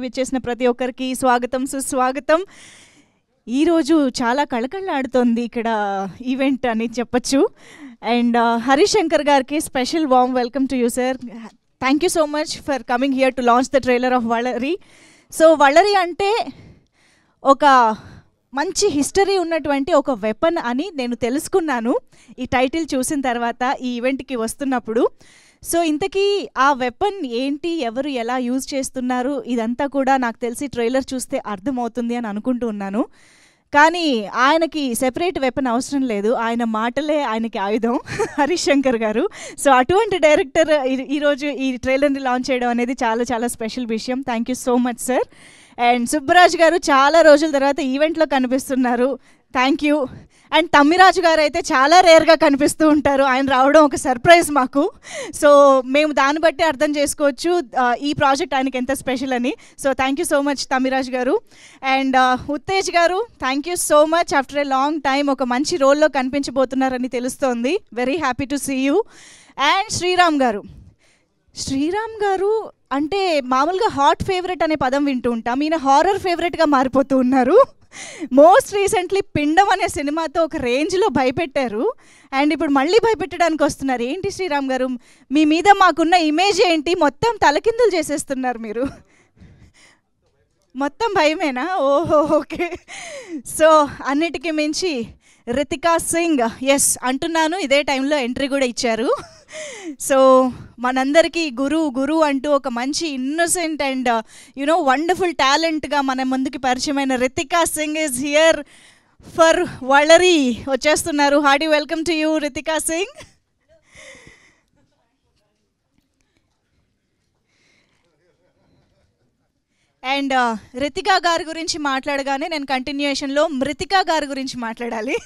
విచ్చేసిన ప్రతి ఒక్కరికి స్వాగతం సుస్వాగతం. ఈరోజు చాలా కళకళలాడుతోంది ఇక్కడ ఈవెంట్ అని చెప్పచ్చు. అండ్ హరిశంకర్ గారికి special warm welcome to you sir. Thank you so much for coming here to launch the trailer of Valari. So Valari అంటే ఒక మంచి హిస్టరీ ఉన్నటువంటి ఒక వెపన్ అని నేను తెలుసుకున్నాను ఈ టైటిల్ చూసిన తర్వాత ఈ ఈవెంట్కి వస్తున్నప్పుడు. సో ఇంతకీ ఆ వెపన్ ఏంటి, ఎవరు ఎలా యూజ్ చేస్తున్నారు, ఇదంతా కూడా నాకు తెలిసి ట్రైలర్ చూస్తే అర్థమవుతుంది అని అనుకుంటూ ఉన్నాను. కానీ ఆయనకి సెపరేట్ వెపన్ అవసరం లేదు, ఆయన మాటలే ఆయనకి ఆయుధం హరిశంకర్ గారు. సో అటువంటి డైరెక్టర్ ఈరోజు ఈ ట్రైలర్ని లాంచ్ చేయడం అనేది చాలా చాలా స్పెషల్ విషయం. Thank you so much sir. And Subbaraj గారు చాలా రోజుల తర్వాత ఈవెంట్లో కనిపిస్తున్నారు, థ్యాంక్ యూ. అండ్ తమ్మిరాజు గారు అయితే చాలా రేర్గా కనిపిస్తూ ఉంటారు, ఆయన రావడం ఒక సర్ప్రైజ్ మాకు. సో మేము దాన్ని బట్టి అర్థం చేసుకోవచ్చు ఈ ప్రాజెక్ట్ ఆయనకి ఎంత స్పెషల్ అని. So thank you so much Tammiraju garu. And Uttej garu, thank you so much. After a long time ఒక మంచి రోల్లో కనిపించబోతున్నారని తెలుస్తోంది, very happy to see you. And Sriram garu అంటే మామూలుగా హాట్ ఫేవరెట్ అనే పదం వింటూ ఉంటాం, ఈయన హారర్ ఫేవరెట్గా మారిపోతూ ఉన్నారు. మోస్ట్ రీసెంట్లీ పిండం అనే సినిమాతో ఒక రేంజ్లో భయపెట్టారు, అండ్ ఇప్పుడు మళ్ళీ భయపెట్టడానికి వస్తున్నారు. ఏంటి శ్రీరామ్ గారు, మీ మీద మాకున్న ఇమేజ్ ఏంటి, మొత్తం తలకిందులు చేసేస్తున్నారు మీరు, మొత్తం భయమేనా? ఓహో ఓకే. సో అన్నిటికీ మించి రితికా సింగ్, ఎస్ అంటున్నాను, ఇదే టైంలో ఎంట్రీ కూడా ఇచ్చారు. సో మనందరికీ గురు అంటూ ఒక మంచి ఇన్నోసెంట్ అండ్ యునో వండర్ఫుల్ టాలెంట్గా మన ముందుకి పరిచయమైన Ritika Singh is here for Valari, వచ్చేస్తున్నారు. Hearty welcome to you Ritika Singh. And Ritika గారి గురించి మాట్లాడగానే నేను కంటిన్యూషన్లో మృతికా గారి గురించి మాట్లాడాలి.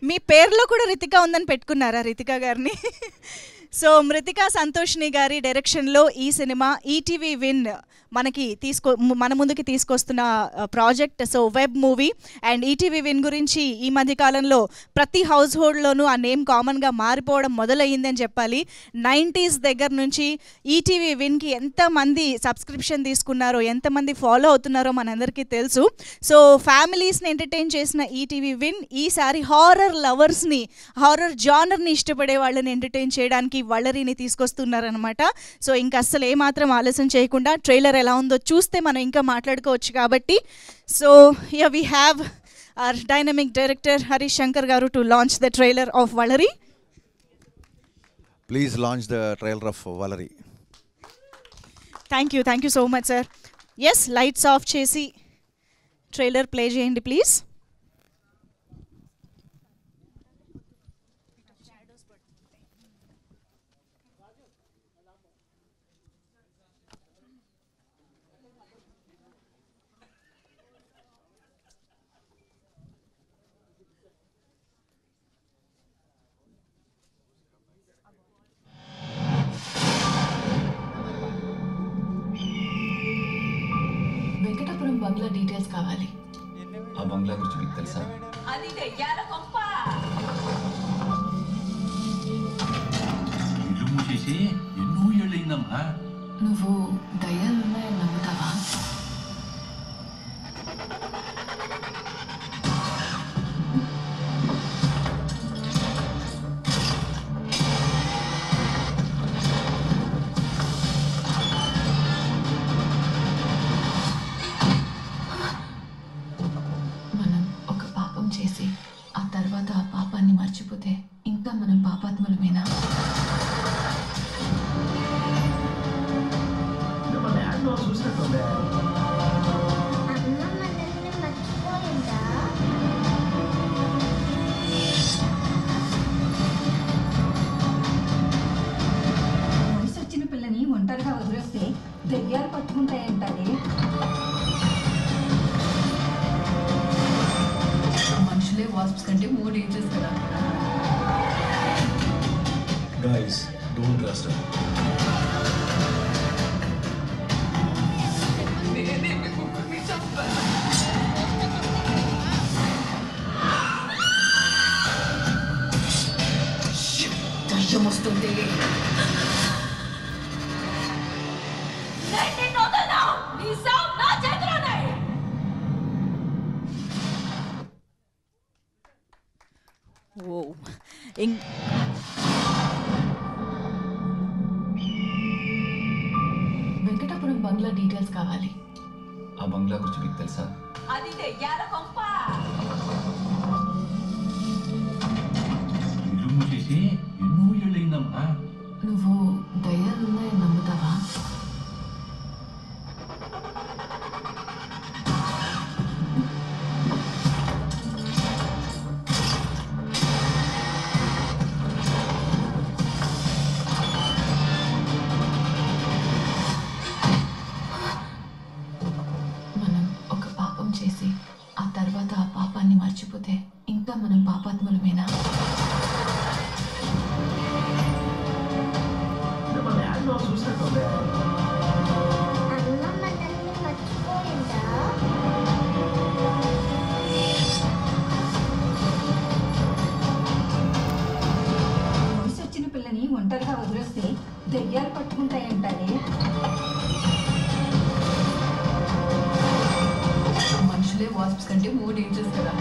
మీ పేరులో కూడా రితికా ఉందని పెట్టుకున్నారా రితికా గారిని? సో మృతికా సంతోష్ని గారి డైరెక్షన్లో ఈ సినిమా ఈటీవీ విన్ మన ముందుకి తీసుకొస్తున్న project. So web movie and ETV Win గురించి ఈ మధ్య కాలంలో ప్రతి హౌస్ హోల్డ్లోనూ ఆ నేమ్ కామన్గా మారిపోవడం మొదలయ్యిందని చెప్పాలి. 90s దగ్గర నుంచి ఈటీవీ విన్కి ఎంతమంది సబ్స్క్రిప్షన్ తీసుకున్నారో, ఎంతమంది ఫాలో అవుతున్నారో మనందరికీ తెలుసు. సో ఫ్యామిలీస్ని ఎంటర్టైన్ చేసిన ఈటీవీ విన్ ఈసారి హారర్ లవర్స్ని, హారర్ జానర్ని ఇష్టపడే వాళ్ళని ఎంటర్టైన్ చేయడానికి వలరిని తీసుకొస్తున్నారనమాట. సో ఇంకా అస్సలు ఏమాత్రం ఆలస్యం చేయకుండా ట్రైలర్ ఎలా ఉందో చూస్తే మనం ఇంకా మాట్లాడుకోవచ్చు కాబట్టి. So here we have our dynamic director Harishankar గారు to launch the trailer of Valari. Please launch the trailer of Valari. Thank you so much sir. Yes, lights off చేసి ట్రైలర్ ప్లే చేయండి ప్లీజ్. వెంకటాపురం బంగ్లా డీటెయిల్స్ కావాలి. ఆ బంగ్లా గురించి మీకు తెలుసా? అది దెయ్యాల కొంప. ఇల్లు మూసేసి ఎన్నో ఏళ్ళయిందమ్మా. నువ్వు దయ్యాలున్నాయని నమ్ముతావా? మనం ఒక పాపం చేసి ఆ తర్వాత ఆ పాపాన్ని మర్చిపోతే ఇంకా మనం పాపాత్ములమేనా? వయసు వచ్చిన పిల్లని ఒంటరిగా వదిలేస్తే దెయ్యాలు పట్టుకుంటాయంటారే. మనుషులే వాస్ప్స్ కంటే మోర్ డేంజరస్ కదా. Guys, don't trust her. నేనే మీ ముగ్గురిని చంపాను. దయ్యం వస్తుంది. నీ సావు వెంకటాపురం బంగ్లా డీటెయిల్స్ కావాలి. ఆ బంగ్లా గురించి మీకు తెలుసా? అది దెయ్యాల కొంప. ఇల్లు మూసేసి ఎన్నో ఏళ్ళయిందమ్మా. నువ్వు దయ్యాలున్నాయని నమ్ముతావా? మనం ఒక పాపం చేసి ఆ తర్వాత ఆ పాపాన్ని మర్చిపోతే ఇంకా మనం పాపాత్ములమేనా? అమ్మ మనల్ని మర్చిపోయిందా? వయసు వచ్చిన పిల్లని ఒంటరిగా వదిలేస్తే దెయ్యాలు పట్టుకుంటాయంటారే. మనుషులే వాస్ప్స్ కంటే మూడు డేంజర్స్ కదా.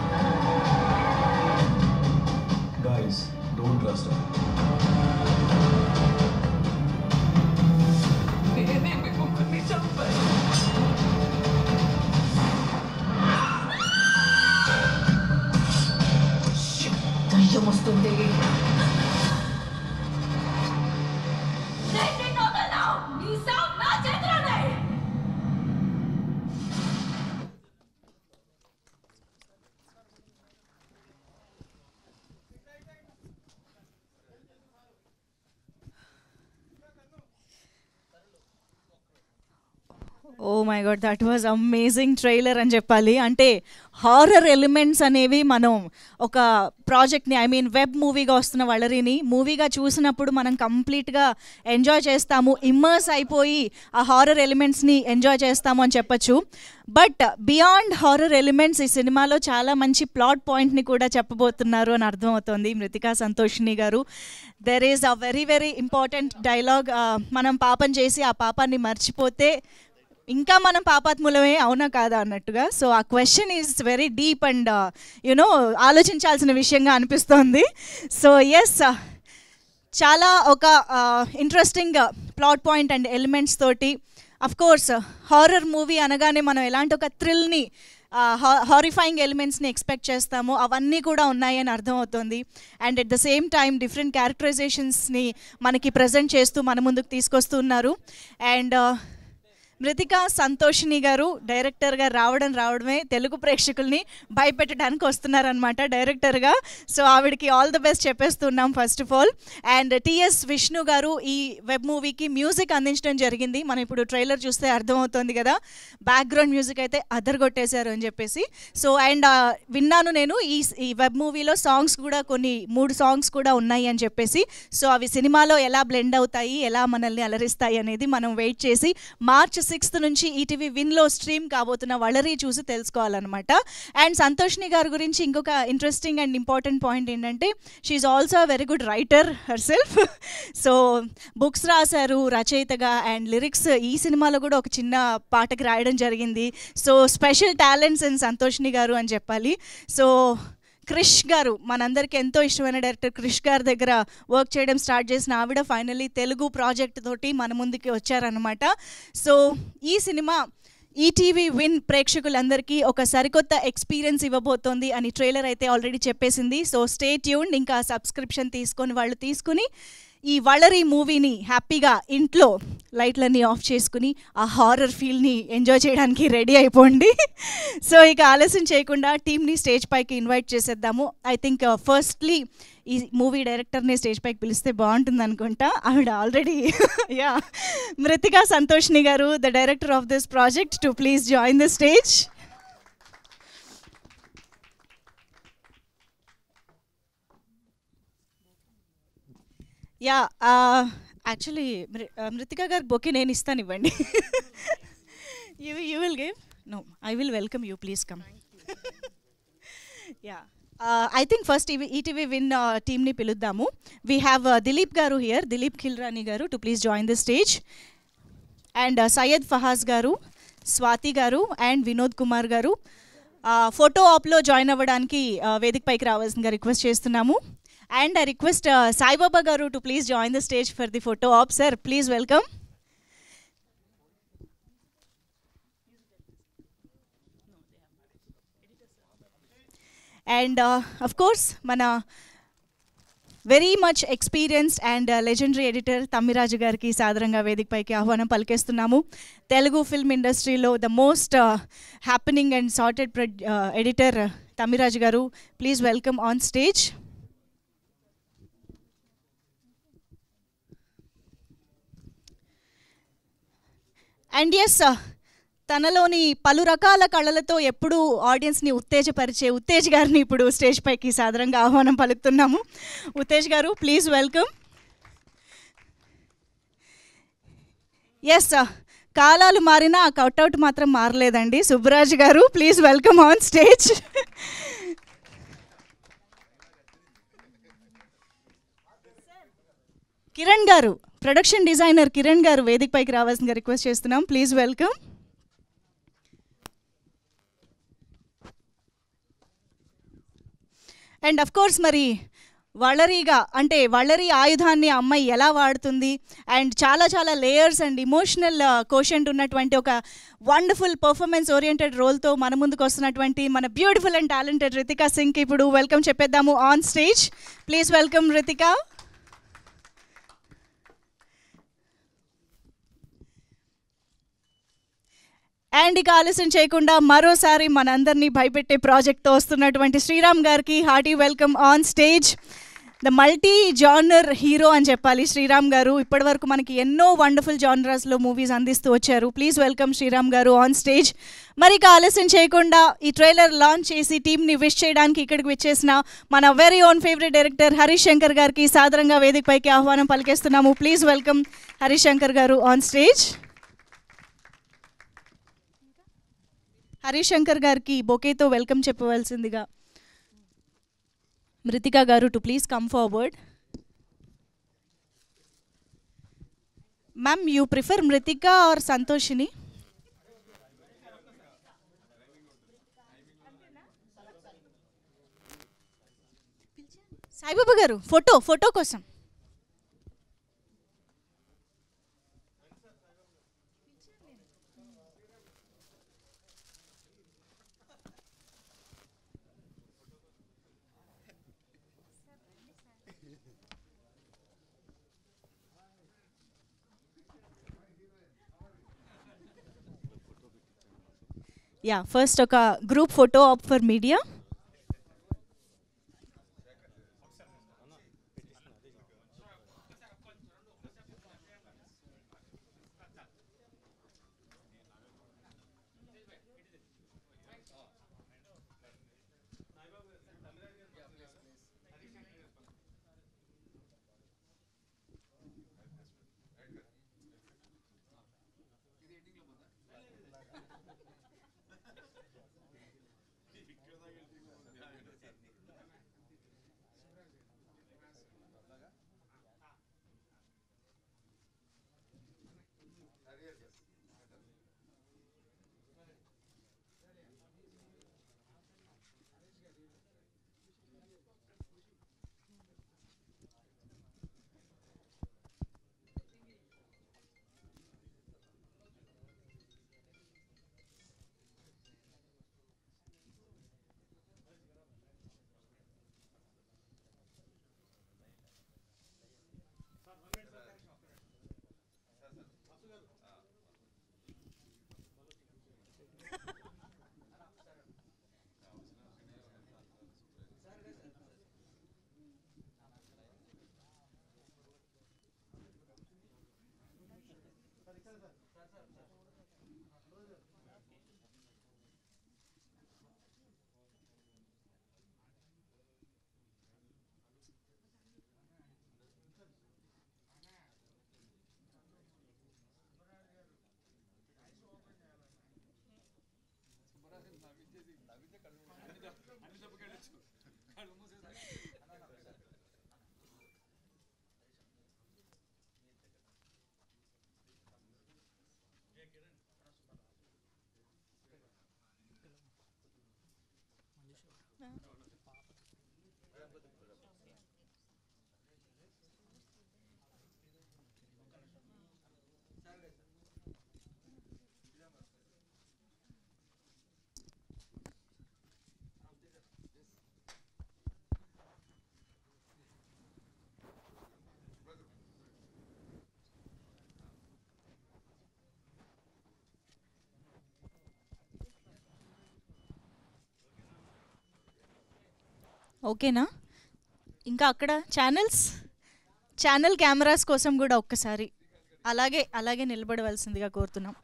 Guys, don't trust her. నేనే మీ ముగ్గురిని చంపాను. దయ్యం వస్తుంది. Oh my god, that was amazing trailer అని చెప్పాలి. అంటే హారర్ ఎలిమెంట్స్ అనేవి మనం ఒక ప్రాజెక్ట్ని, ఐ మీన్ వెబ్ మూవీగా వస్తున్న వలరిని మూవీగా చూసినప్పుడు మనం కంప్లీట్గా ఎంజాయ్ చేస్తాము, ఇమ్మర్స్ అయిపోయి ఆ హారర్ ఎలిమెంట్స్ని ఎంజాయ్ చేస్తాము అని చెప్పచ్చు. బట్ బియాండ్ హారర్ ఎలిమెంట్స్ ఈ సినిమాలో చాలా మంచి ప్లాట్ పాయింట్ని కూడా చెప్పబోతున్నారు అని అర్థమవుతుంది మృతికా సంతోషిని గారు. There is a very very important dialogue, మనం పాపం చేసి ఆ పాపాన్ని మర్చిపోతే ఇంకా మనం పాపాత్ములమే, అవునా కాదా అన్నట్టుగా. సో ఆ question is very deep and you know ఆలోచించాల్సిన విషయంగా అనిపిస్తోంది. సో ఎస్, చాలా ఒక interesting plot point and elements తోటి. అఫ్ కోర్స్ హారర్ మూవీ అనగానే మనం ఎలాంటి ఒక థ్రిల్ని, హారిఫైయింగ్ ఎలిమెంట్స్ని ఎక్స్పెక్ట్ చేస్తామో అవన్నీ కూడా ఉన్నాయని అర్థమవుతుంది. And at the same time different క్యారెక్టరైజేషన్స్ని మనకి ప్రజెంట్ చేస్తూ మన ముందుకు తీసుకొస్తున్నారు. అండ్ మృతికా సంతోషిని గారు డైరెక్టర్గా రావడమే తెలుగు ప్రేక్షకుల్ని భయపెట్టడానికి వస్తున్నారనమాట డైరెక్టర్గా. సో ఆవిడకి ఆల్ ద బెస్ట్ చెప్పేస్తున్నాం first of all. And TS Vishnu గారు ఈ వెబ్ మూవీకి మ్యూజిక్ అందించడం జరిగింది. మనం ఇప్పుడు ట్రైలర్ చూస్తే అర్థమవుతుంది కదా, బ్యాక్గ్రౌండ్ మ్యూజిక్ అయితే అదరగొట్టేశారు అని చెప్పేసి. సో అండ్ విన్నాను నేను ఈ వెబ్ మూవీలో సాంగ్స్ కూడా కొన్ని 3 సాంగ్స్ కూడా ఉన్నాయి అని చెప్పేసి. సో అవి సినిమాలో ఎలా బ్లెండ్ అవుతాయి, ఎలా మనల్ని అలరిస్తాయి అనేది మనం వెయిట్ చేసి మార్చ్ 6th నుంచి ఈటీవీ విన్లో స్ట్రీమ్ కాబోతున్న వలరి చూసి తెలుసుకోవాలన్నమాట. అండ్ సంతోషిని గారి గురించి ఇంకొక ఇంట్రెస్టింగ్ అండ్ ఇంపార్టెంట్ పాయింట్ ఏంటంటే she's also a very good writer herself. So books రాశారు రచయితగా, అండ్ లిరిక్స్ ఈ సినిమాలో కూడా ఒక చిన్న పాటకి రాయడం జరిగింది. So special talents in Santoshini గారు అని చెప్పాలి. సో క్రిష్ గారు, మనందరికీ ఎంతో ఇష్టమైన డైరెక్టర్ క్రిష్ గారి దగ్గర వర్క్ చేయడం స్టార్ట్ చేసిన ఆవిడ ఫైనల్లీ తెలుగు ప్రాజెక్ట్ తోటి మన ముందుకి వచ్చారనమాట. సో ఈ సినిమా ఈటీవీ విన్ ప్రేక్షకులందరికీ ఒక సరికొత్త ఎక్స్పీరియన్స్ ఇవ్వబోతోంది అని ట్రైలర్ అయితే ఆల్రెడీ చెప్పేసింది. So stay tuned. ఇంకా సబ్స్క్రిప్షన్ తీసుకుని ఈ వలరి మూవీని హ్యాపీగా ఇంట్లో లైట్లన్నీ ఆఫ్ చేసుకుని ఆ హారర్ ఫీల్ని ఎంజాయ్ చేయడానికి రెడీ అయిపోండి. సో ఇక ఆలస్యం చేయకుండా టీమ్ని స్టేజ్ పైకి ఇన్వైట్ చేసేద్దాము. ఐ థింక్ ఫస్ట్లీ ఈ మూవీ డైరెక్టర్ని స్టేజ్ పైకి పిలిస్తే బాగుంటుంది అనుకుంటా. ఆవిడ already yeah, Mrithika Santhoshini garu, the director of this project, to please join the stage. Yeah, actually Mrithika garu bouquet నేను ఇస్తాను, ఇవ్వండి. You will give? No, I will welcome you, please come. Yeah, I think first ETV win టీమ్ని పిలుద్దాము. We have Dilip గారు here, Dilip Khilrani గారు, to please join the stage. And Syed Fahaz గారు, స్వాతి గారు and Vinod Kumar గారు ఫోటో ఆప్లో జాయిన్ అవ్వడానికి వేదిక పైకి రావాల్సిందిగా రిక్వెస్ట్ చేస్తున్నాము. And I request Sai Baba Garu to please join the stage for the photo op. Sir, please welcome. And of course, mana very much experienced and legendary editor Tammiraju gariki sadaranga vedik paiki ahvanam palkestunnamo. Telugu film industry lo the most happening and sorted editor Tammiraju garu, please welcome on stage. And yes, తనలోని పలు రకాల కళలతో ఎప్పుడూ ఆడియన్స్ని ఉత్తేజపరిచే ఉత్తేజ్ గారిని ఇప్పుడు stage పైకి సాదరంగా ఆహ్వానం పలుకుతున్నాము. ఉత్తేజ్ గారు, ప్లీజ్ వెల్కమ్. ఎస్, కాలాలు మారినా ఆ కట్అవుట్ మాత్రం మారలేదండి. సుబ్బరాజు గారు, please welcome on stage. Kiran గారు, ప్రొడక్షన్ డిజైనర్ కిరణ్ గారు వేదిక పైకి రావాల్సిందిగా రిక్వెస్ట్ చేస్తున్నాం. Please welcome. And of course మరి వళరిగా అంటే వళరి ఆయుధాన్ని అమ్మాయి ఎలా వాడుతుంది అండ్ చాలా చాలా లేయర్స్ అండ్ ఇమోషనల్ కోషెంట్ ఉన్నటువంటి ఒక వండర్ఫుల్ పర్ఫార్మెన్స్ ఓరియంటెడ్ రోల్తో మన ముందుకు వస్తున్నటువంటి మన బ్యూటిఫుల్ అండ్ టాలెంటెడ్ రితికా సింగ్కి ఇప్పుడు వెల్కమ్ చెప్పేద్దాము on stage. Please welcome Ritika. And ఇక ఆలస్యం చేయకుండా మరోసారి మనందరినీ భయపెట్టే ప్రాజెక్ట్తో వస్తున్నటువంటి శ్రీరామ్ గారికి hearty welcome on stage. The multi genre hero అని చెప్పాలి శ్రీరామ్ గారు. ఇప్పటివరకు మనకి ఎన్నో వండర్ఫుల్ జానర్స్లో మూవీస్ అందిస్తూ వచ్చారు. ప్లీజ్ వెల్కమ్ శ్రీరామ్ గారు ఆన్ స్టేజ్. మరి ఇక ఆలస్యం చేయకుండా ఈ ట్రైలర్ లాంచ్ చేసి టీమ్ని విష్ చేయడానికి ఇక్కడికి వచ్చేసిన మన very own favourite director Harish Shankar గారికి సాదరంగా వేదిక పైకి ఆహ్వానం పలికేస్తున్నాము. ప్లీజ్ వెల్కమ్ హరీష్ శంకర్ గారు ఆన్ స్టేజ్. హరీష్ శంకర్ గారికి బొకేతో వెల్కమ్ చెప్పవలసిందిగా Mrithika garu to please come forward. Ma'am, you prefer Mrithika or Santhoshini? Saibaba garu, photo కోసం. యా, ఫస్ట్ ఒక group photo op for media. ఓకేనా? ఇంకా అక్కడ ఛానల్ కెమెరాస్ కోసం కూడా ఒక్కసారి అలాగే నిలబడవలసిందిగా కోరుతున్నాం.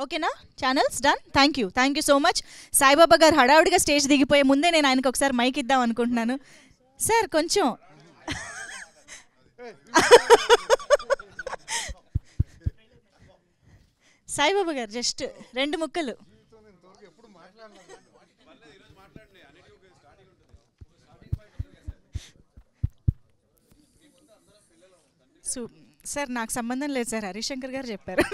ఓకేనా? Channels done. Thank you so much. Saibaba గారు హడావుడిగా స్టేజ్ దిగిపోయే ముందే నేను ఆయనకు ఒకసారి మైక్ ఇద్దాం అనుకుంటున్నాను. సార్ కొంచెం సాయిబాబా గారు జస్ట్ 2 ముక్కలు. సార్ నాకు సంబంధం లేదు సార్, హరిశంకర్ గారు చెప్పారు.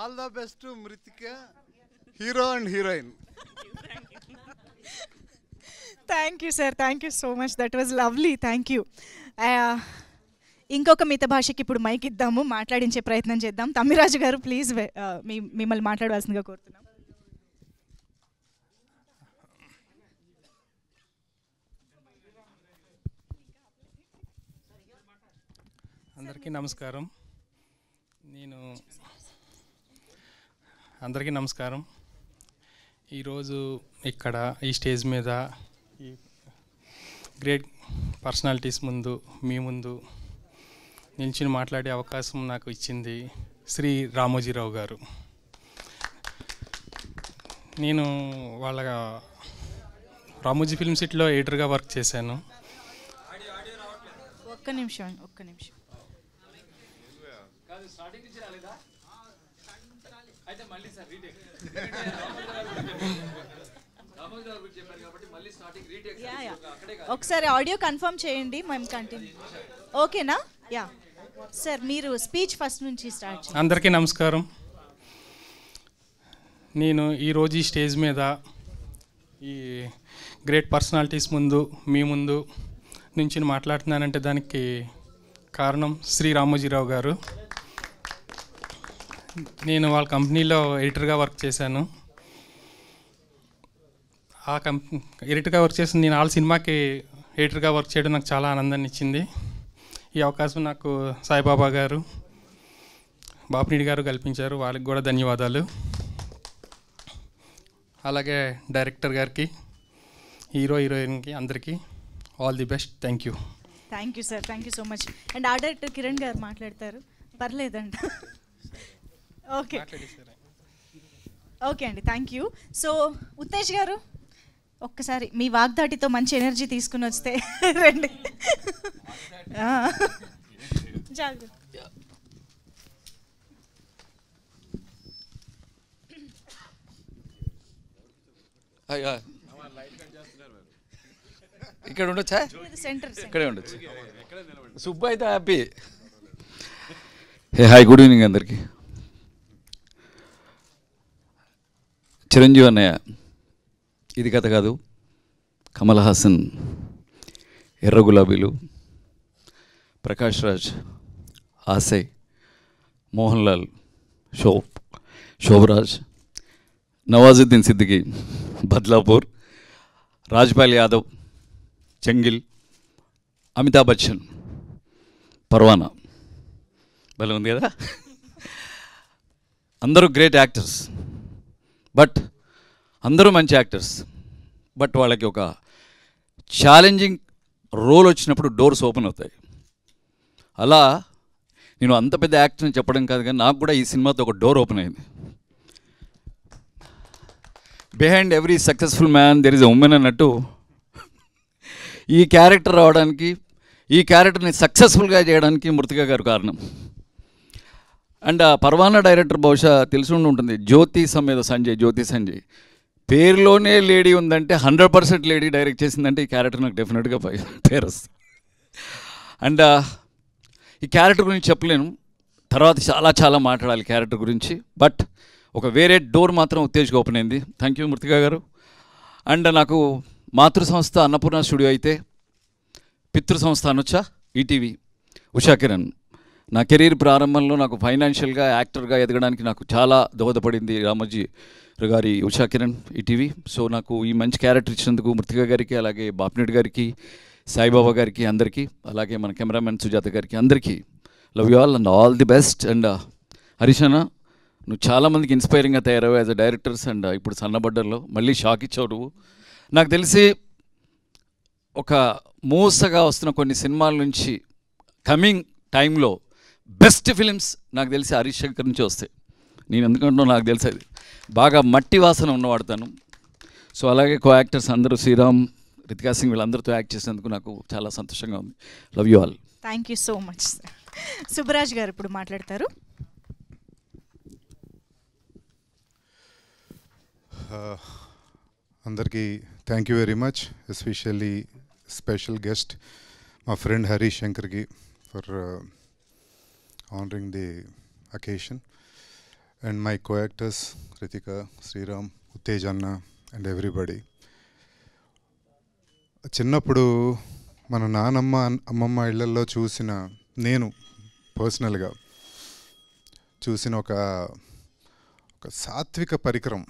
All the best Mrithika, hero and heroine. Thank you sir, thank you so much, that was lovely, thank you. ఇంకొక మిత భాషకి ఇప్పుడు మైక్ ఇద్దాము, మాట్లాడించే ప్రయత్నం చేద్దాం. తమ్మిరాజు గారు ప్లీజ్ మిమ్మల్ని మాట్లాడవలసిందిగా కోరుతున్నాం. అందరికీ నమస్కారం. అందరికీ నమస్కారం. ఈరోజు ఇక్కడ ఈ స్టేజ్ మీద ఈ గ్రేట్ పర్సనాలిటీస్ ముందు మీ ముందు నిల్చుని మాట్లాడే అవకాశం నాకు ఇచ్చింది శ్రీ రామోజీరావు గారు. నేను వాళ్ళ రామోజీ ఫిల్మ్ సిటీలో ఎడిటర్గా వర్క్ చేశాను. ఒక్క నిమిషం. ఒకసారి ఆడియో కన్ఫర్మ్ చేయండి, మేము కంటిన్యూ. ఓకేనా? యా సార్, మీరు స్పీచ్ ఫస్ట్ నుంచి స్టార్ట్ చేయండి. అందరికీ నమస్కారం. నేను ఈరోజు ఈ స్టేజ్ మీద ఈ గ్రేట్ పర్సనాలిటీస్ ముందు మీ ముందు నుంచి మాట్లాడుతున్నానంటే దానికి కారణం శ్రీ రామోజీరావు గారు. నేను వాళ్ళ కంపెనీలో ఎడిటర్గా వర్క్ చేశాను. ఆ ఎడిటర్గా వర్క్ చేసిన నేను వాళ్ళ సినిమాకి ఎడిటర్గా వర్క్ చేయడం నాకు చాలా ఆనందాన్ని ఇచ్చింది. ఈ అవకాశం నాకు సాయిబాబా గారు, బాపినీడి గారు కల్పించారు, వాళ్ళకి కూడా ధన్యవాదాలు. అలాగే డైరెక్టర్ గారికి, హీరోయిన్కి అందరికీ all the best. Thank you sir, thank you so much. And art director Kiran గారు మాట్లాడతారు, పర్లేదంట. ఓకే అండి, థ్యాంక్ యూ. సో ఉత్తేజ్ గారు ఒక్కసారి మీ వాగ్దాటితో మంచి ఎనర్జీ తీసుకుని వస్తే రండి. ఇక్కడ ఉండొచ్చా? ఇక్కడే ఉండొచ్చు. సుబ్బు అయితే హ్యాపీ. హాయ్, గుడ్ ఈవినింగ్ అందరికీ. చిరంజీవి అన్నయ్య, ఇది కథ కాదు, కమల్ హాసన్ ఎర్ర గులాబీలు, ప్రకాష్ రాజ్ ఆశయ్, మోహన్ లాల్ శోభరాజ్, నవాజుద్దీన్ సిద్దికి బద్లాపూర్, రాజ్పాల్ యాదవ్ చెంగిల్, అమితాబ్ బచ్చన్ పర్వానా. భలే ఉంది కదా. అందరూ గ్రేట్ యాక్టర్స్, బట్ అందరూ మంచి యాక్టర్స్. బట్ వాళ్ళకి ఒక ఛాలెంజింగ్ రోల్ వచ్చినప్పుడు డోర్స్ ఓపెన్ అవుతాయి. అలా నేను అంత పెద్ద యాక్టర్ని చెప్పడం కాదు, కానీ నాకు కూడా ఈ సినిమాతో ఒక డోర్ ఓపెన్ అయింది. Behind every successful man there is a women అన్నట్టు ఈ క్యారెక్టర్ రావడానికి, ఈ క్యారెక్టర్ని సక్సెస్ఫుల్గా చేయడానికి మృతిక గారు కారణం. అండ్ ఆ పర్వానా డైరెక్టర్ బహుశా తెలిసి ఉంటుంది, జ్యోతి సంజయ్ పేరులోనే లేడీ ఉందంటే 100% లేడీ డైరెక్ట్ చేసిందంటే ఈ క్యారెక్టర్ నాకు డెఫినెట్గా పేరు వస్తుంది. అండ్ ఈ క్యారెక్టర్ గురించి చెప్పలేను, తర్వాత చాలా మాట్లాడాలి క్యారెక్టర్ గురించి. బట్ ఒక వేరే డోర్ మాత్రం ఉత్తేజ్గా ఓపెన్ అయింది. థ్యాంక్ యూ మృతిక గారు. అండ్ నాకు మాతృ సంస్థ అన్నపూర్ణ స్టూడియో అయితే, పితృ సంస్థ అనొచ్చా ఈటీవీ ఉషా కిరణ్, నా కెరీర్ ప్రారంభంలో నాకు ఫైనాన్షియల్గా యాక్టర్గా ఎదగడానికి నాకు చాలా దోహదపడింది రామోజీ గారి ఉషా కిరణ్ ఈటీవీ. సో నాకు ఈ మంచి క్యారెక్టర్ ఇచ్చినందుకు మృతిక గారికి, అలాగే బాపినేడు గారికి, సాయిబాబా గారికి, అందరికీ, అలాగే మన కెమెరామెన్ సుజాత గారికి, అందరికీ love you all and all the best. And Harish అన్న, నువ్వు చాలామందికి ఇన్స్పైరింగ్గా తయారవు యాజ్ అ డైరెక్టర్స్. అండ్ ఇప్పుడు సన్నబడ్డర్లో మళ్ళీ షాక్ ఇచ్చావు నువ్వు. నాకు తెలిసి ఒక మూసగా వస్తున్న కొన్ని సినిమాల నుంచి కమింగ్ టైంలో బెస్ట్ ఫిలిమ్స్ నాకు తెలిసి హరీష్ శంకర్ నుంచి వస్తాయి. నేను ఎందుకంటున్నా నాకు తెలిసి అది బాగా మట్టి వాసన ఉన్నవాడతాను. సో అలాగే కో యాక్టర్స్ అందరూ శ్రీరామ్, రితికా సింగ్ వీళ్ళందరితో యాక్ట్ చేసినందుకు నాకు చాలా సంతోషంగా ఉంది. Love you all. Thank you so much. Subbaraj గారు ఇప్పుడు మాట్లాడతారు. అందరికీ thank you very much. Especially special guest మా ఫ్రెండ్ హరీష్ శంకర్కి for honouring the occasion, and my co actors Ritika, Sriram, Uttej అన్న అండ్ ఎవ్రీబడి. చిన్నప్పుడు మన నానమ్మ అమ్మమ్మ ఇళ్లలో చూసిన, నేను పర్సనల్గా చూసిన ఒక సాత్విక పరికరం,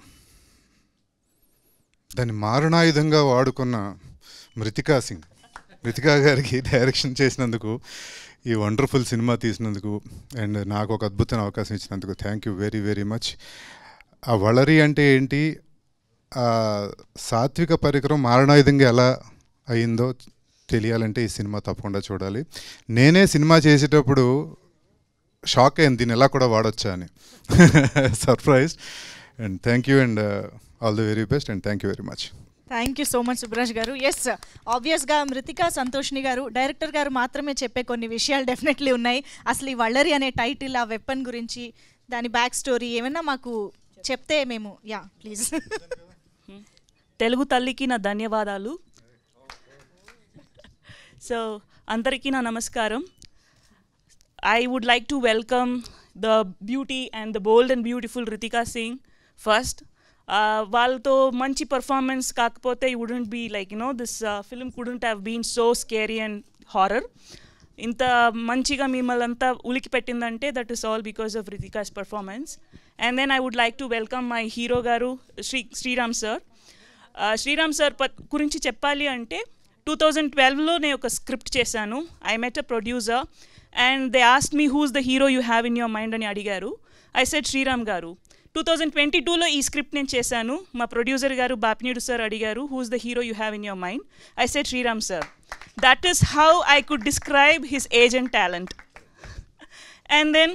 దాన్ని మారణాయుధంగా వాడుకున్న మృతికా సింగ్, మృతికా గారికి డైరెక్షన్ చేసినందుకు, ఈ వండర్ఫుల్ సినిమా తీసినందుకు, అండ్ నాకు ఒక అద్భుతమైన అవకాశం ఇచ్చినందుకు thank you very very much. ఆ వలరి అంటే ఏంటి, ఆ సాత్విక పరికరం మారణాయుధంగా ఎలా అయిందో తెలియాలంటే ఈ సినిమా తప్పకుండా చూడాలి. నేనే సినిమా చేసేటప్పుడు షాక్ అయింది, దీన్ని ఎలా కూడా వాడొచ్చా అని. Surprise. And thank you and all the very best and thank you very much. Thank you so much Subraj గారు. ఎస్, ఆబ్వియస్గా మృతికా సంతోష్ని గారు, డైరెక్టర్ గారు మాత్రమే చెప్పే కొన్ని విషయాలు డెఫినెట్లీ ఉన్నాయి. అసలు ఈ వల్లరి అనే టైటిల్, ఆ వెపన్ గురించి, దాని బ్యాక్ స్టోరీ ఏమైనా మాకు చెప్తే మేము ప్లీజ్. తెలుగు తల్లికి నా ధన్యవాదాలు. సో అందరికీ నా నమస్కారం. I would like to welcome the beauty and the bold and beautiful Ritika Singh first. వాళ్ళతో మంచి పర్ఫార్మెన్స్ కాకపోతే it wouldn't be like, this film couldn't have been so scary and horror. ఇంత మంచిగా మిమ్మల్ని అంతా ఉలికి పెట్టిందంటే that is all because of Ritika's performance. And then I would like to welcome my hero garu Sriram sir. Sriram sir గురించి చెప్పాలి అంటే 2012లో నేను ఒక స్క్రిప్ట్ చేశాను. I met a producer and they asked me who's the hero you have in your mind అని అడిగారు. I said Sriram garu. 2022లో ఈ script నేను చేశాను. మా ప్రొడ్యూసర్ గారు బాపినేడు సార్ అడిగారు who's the hero you have in your mind. I said Sriram sir. That is how I could describe his age and talent. And then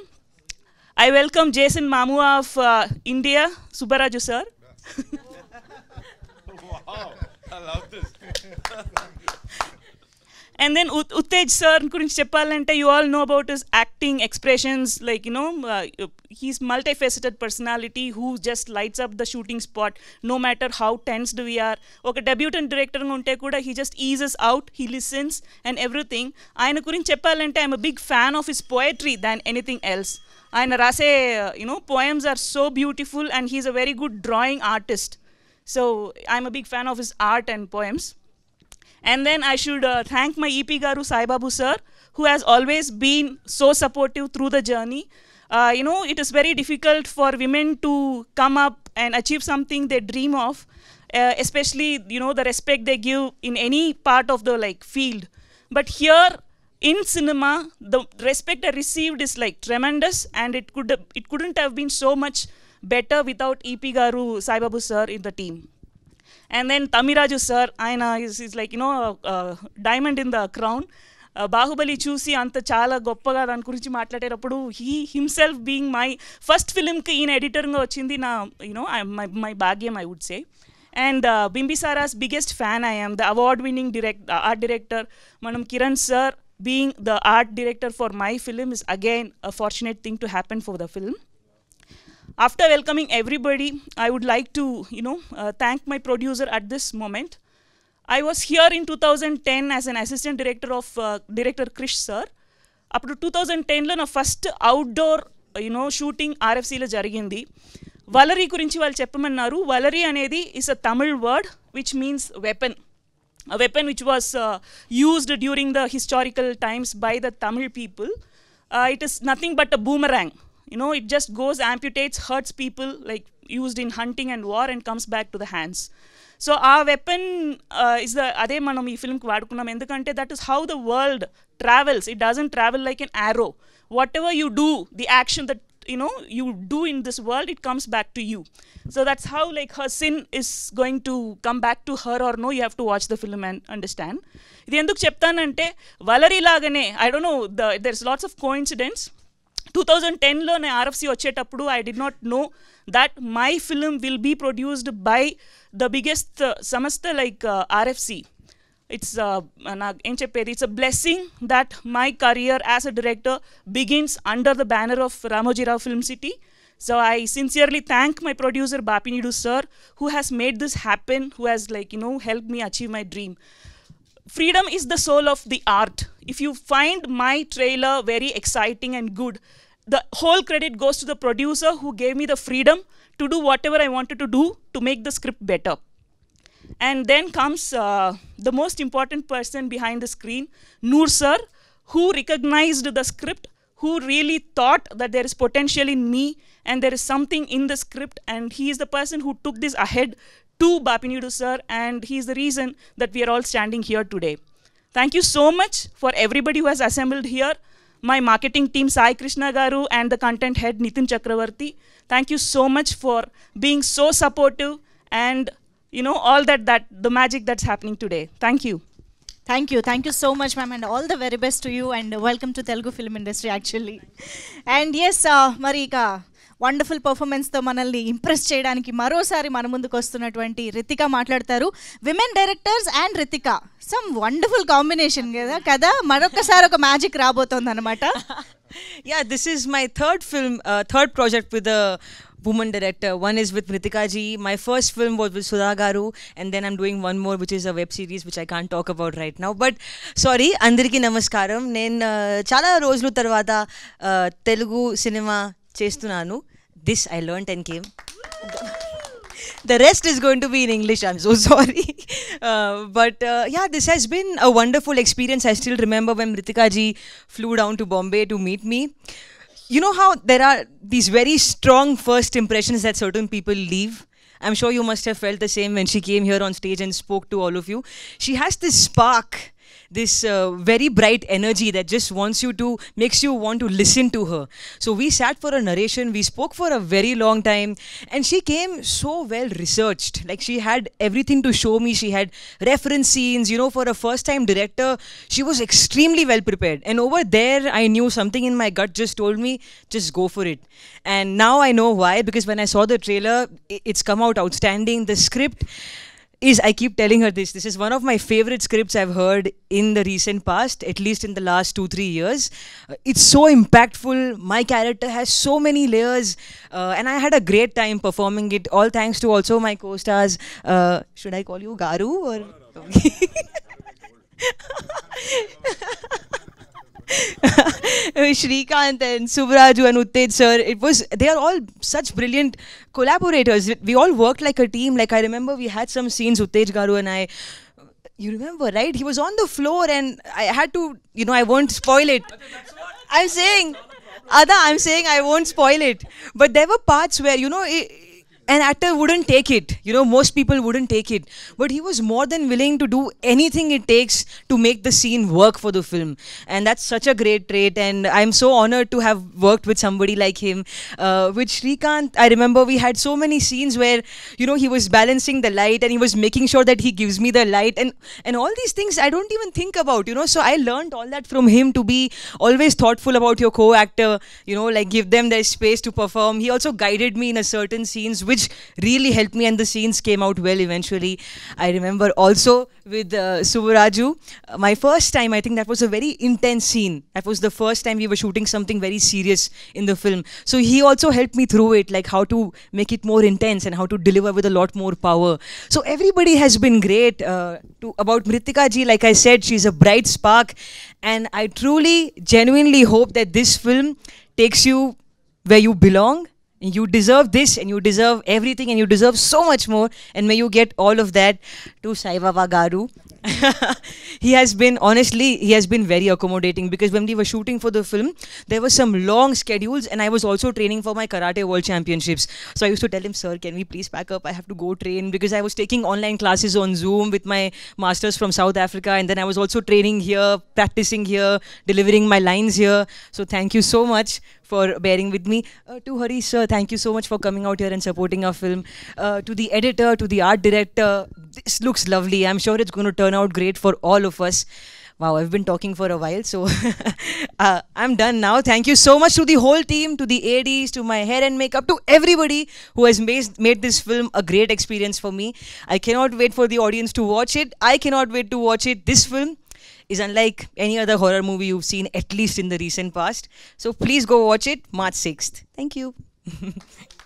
I welcome Jason Mamua of India, Subbaraju sir. Wow, I love this. And then Uttej sir gurinchi cheppalante, you all know about his acting expressions, like he's multifaceted personality who just lights up the shooting spot no matter how tensed we are. Oka debutant director ga unte kuda he just eases out, he listens and everything. Ayana gurinchi cheppalante, I'm a big fan of his poetry than anything else. Ayana rase poems are so beautiful and he's a very good drawing artist. So I'm a big fan of his art and poems. And then I should thank my EP garu Saibabu sir, who has always been so supportive through the journey. It is very difficult for women to come up and achieve something they dream of, especially the respect they give in any part of the field. But here in cinema, the respect I received is tremendous, and it couldn't have been so much better without EP garu Saibabu sir in the team. And then Tamiraju sir, aina is diamond in the crown. Bahubali చూసి అంత చాలా గొప్పగా దాని గురించి మాట్లాడేటప్పుడు he himself being my first film కి ఈయన ఎడిటర్గా వచ్చింది నా my భాగ్యం, I would say. And Bimbisara's biggest fan I am, the award winning art director Manam Kiran sir being the art director for my film is again a fortunate thing to happen for the film. After welcoming everybody, I would like to, thank my producer at this moment. I was here in 2010 as an assistant director of director Krish sir. Up to 2010 నా first outdoor shooting RFCలో జరిగింది. వలరీ గురించి వాళ్ళు చెప్పమన్నారు. వలరీ అనేది is a Tamil word which means weapon. A weapon which was used during the historical times by the Tamil people. it is nothing but a boomerang. You know, it just goes, amputates, hurts people, like used in hunting and war, and comes back to the hands. So our weapon is the ade manam ee film ku vadukunnam endukante that is how the world travels. It doesn't travel like an arrow. Whatever you do, the action that you know you do in this world, it comes back to you. So that's how like her sin is going to come back to her or no. You have to watch the film and understand. Idi enduku cheptanante Valeri lagane, I don't know, there's lots of coincidence. 2010లో నేను RFC వచ్చేటప్పుడు I did not know that my film will be produced by the biggest సంస్థ like RFC. It's నాకు ఏం చెప్పేది, it's a blessing that my career as a director begins under the banner of Ramoji Rao film city. So I sincerely thank my producer Bapi Nidu sir, who has made this happen, who has helped me achieve my dream. Freedom is the soul of the art. If you find my trailer very exciting and good, the whole credit goes to the producer who gave me the freedom to do whatever I wanted to do to make the script better. And then comes the most important person behind the screen, Noor sir, who recognized the script, who really thought that there is potential in me and there is something in the script, and he is the person who took this ahead to Bapi Nidu sir, and he is the reason that we are all standing here today. Thank you so much for everybody who has assembled here. My marketing team Sai Krishna Garu and the content head Nitin Chakravarti. Thank you so much for being so supportive and all that the magic that's happening today. Thank you. Thank you so much, ma'am, and all the very best to you, and welcome to Telugu film industry actually. And yes, Marika, wonderful పర్ఫార్మెన్స్తో మనల్ని impress చేయడానికి మరోసారి మన ముందుకు వస్తున్నటువంటి రితిక మాట్లాడతారు. Women directors and Ritika, some wonderful combination కదా మరొకసారి ఒక మ్యాజిక్ రాబోతోంది అనమాట. Yeah, this is my third project with a woman director. One is with Ritika ji. My first film was with Sudha Garu, and then I'm doing one more which is a web series which I can't talk about right now. But sorry, andariki namaskaram. Nen chala rojulu tarvata Telugu cinema చేస్తున్నాను. This I learnt and came. The rest is going to be in English. I'm so sorry. But yeah, this has been a wonderful experience. I still remember when Ritika ji flew down to Bombay to meet me. You know how there are these very strong first impressions that certain people leave? I'm sure you must have felt the same when she came here on stage and spoke to all of you. She has this spark, this very bright energy that just makes you want to listen to her. So we sat for a narration, we spoke for a very long time, and she came so well researched. Like she had everything to show me. She had reference scenes, for a first time director, she was extremely well prepared. And over there, I knew something in my gut just told me, just go for it. And now I know why, because when I saw the trailer, it's come out outstanding. The script is, I keep telling her this is one of my favorite scripts I've heard in the recent past, at least in the last 2-3 years. It's so impactful. My character has so many layers, and I had a great time performing it, all thanks to also my co-stars. Should I call you Garu or? Shrikant and Subraju and Uttej sir, they are all such brilliant collaborators. We all worked like a team. Like I remember we had some scenes, Uttej Garu and I, you remember, right? He was on the floor and I had to, I won't spoil it. I'm saying I won't spoil it. But there were parts where, an actor wouldn't take it. Most people wouldn't take it. But he was more than willing to do anything it takes to make the scene work for the film. And that's such a great trait. And I'm so honored to have worked with somebody like him. With Shrikant, I remember we had so many scenes where, he was balancing the light and he was making sure that he gives me the light. And all these things I don't even think about, So I learned all that from him, to be always thoughtful about your co-actor, like give them their space to perform. He also guided me in a certain scenes, which really helped me, and the scenes came out well eventually. I remember also with Subraju, my first time, I think that was a very intense scene. That was the first time we were shooting something very serious in the film. So he also helped me through it, like how to make it more intense and how to deliver with a lot more power. So everybody has been great. About Ritika ji, like I said, she's a bright spark, and I truly, genuinely hope that this film takes you where you belong. You deserve this, and you deserve everything, and you deserve so much more. And may you get all of that. To Sai Baba Garu. He has been very accommodating, because when we were shooting for the film, there were some long schedules, and I was also training for my Karate World Championships. So I used to tell him, sir, can we please pack up? I have to go train, because I was taking online classes on Zoom with my masters from South Africa, and then I was also training here, practicing here, delivering my lines here. So thank you so much for bearing with me. To Harish sir, thank you so much for coming out here and supporting our film. To the editor, to the art director, this looks lovely. I'm sure it's going to turn out great for all of us. Wow, I've been talking for a while, so I'm done now. Thank you so much to the whole team, to the ADs, to my hair and makeup, to everybody who has made this film a great experience for me. I cannot wait for the audience to watch it. I cannot wait to watch it. This film is unlike any other horror movie you've seen, at least in the recent past. So please go watch it, March 6th. Thank you.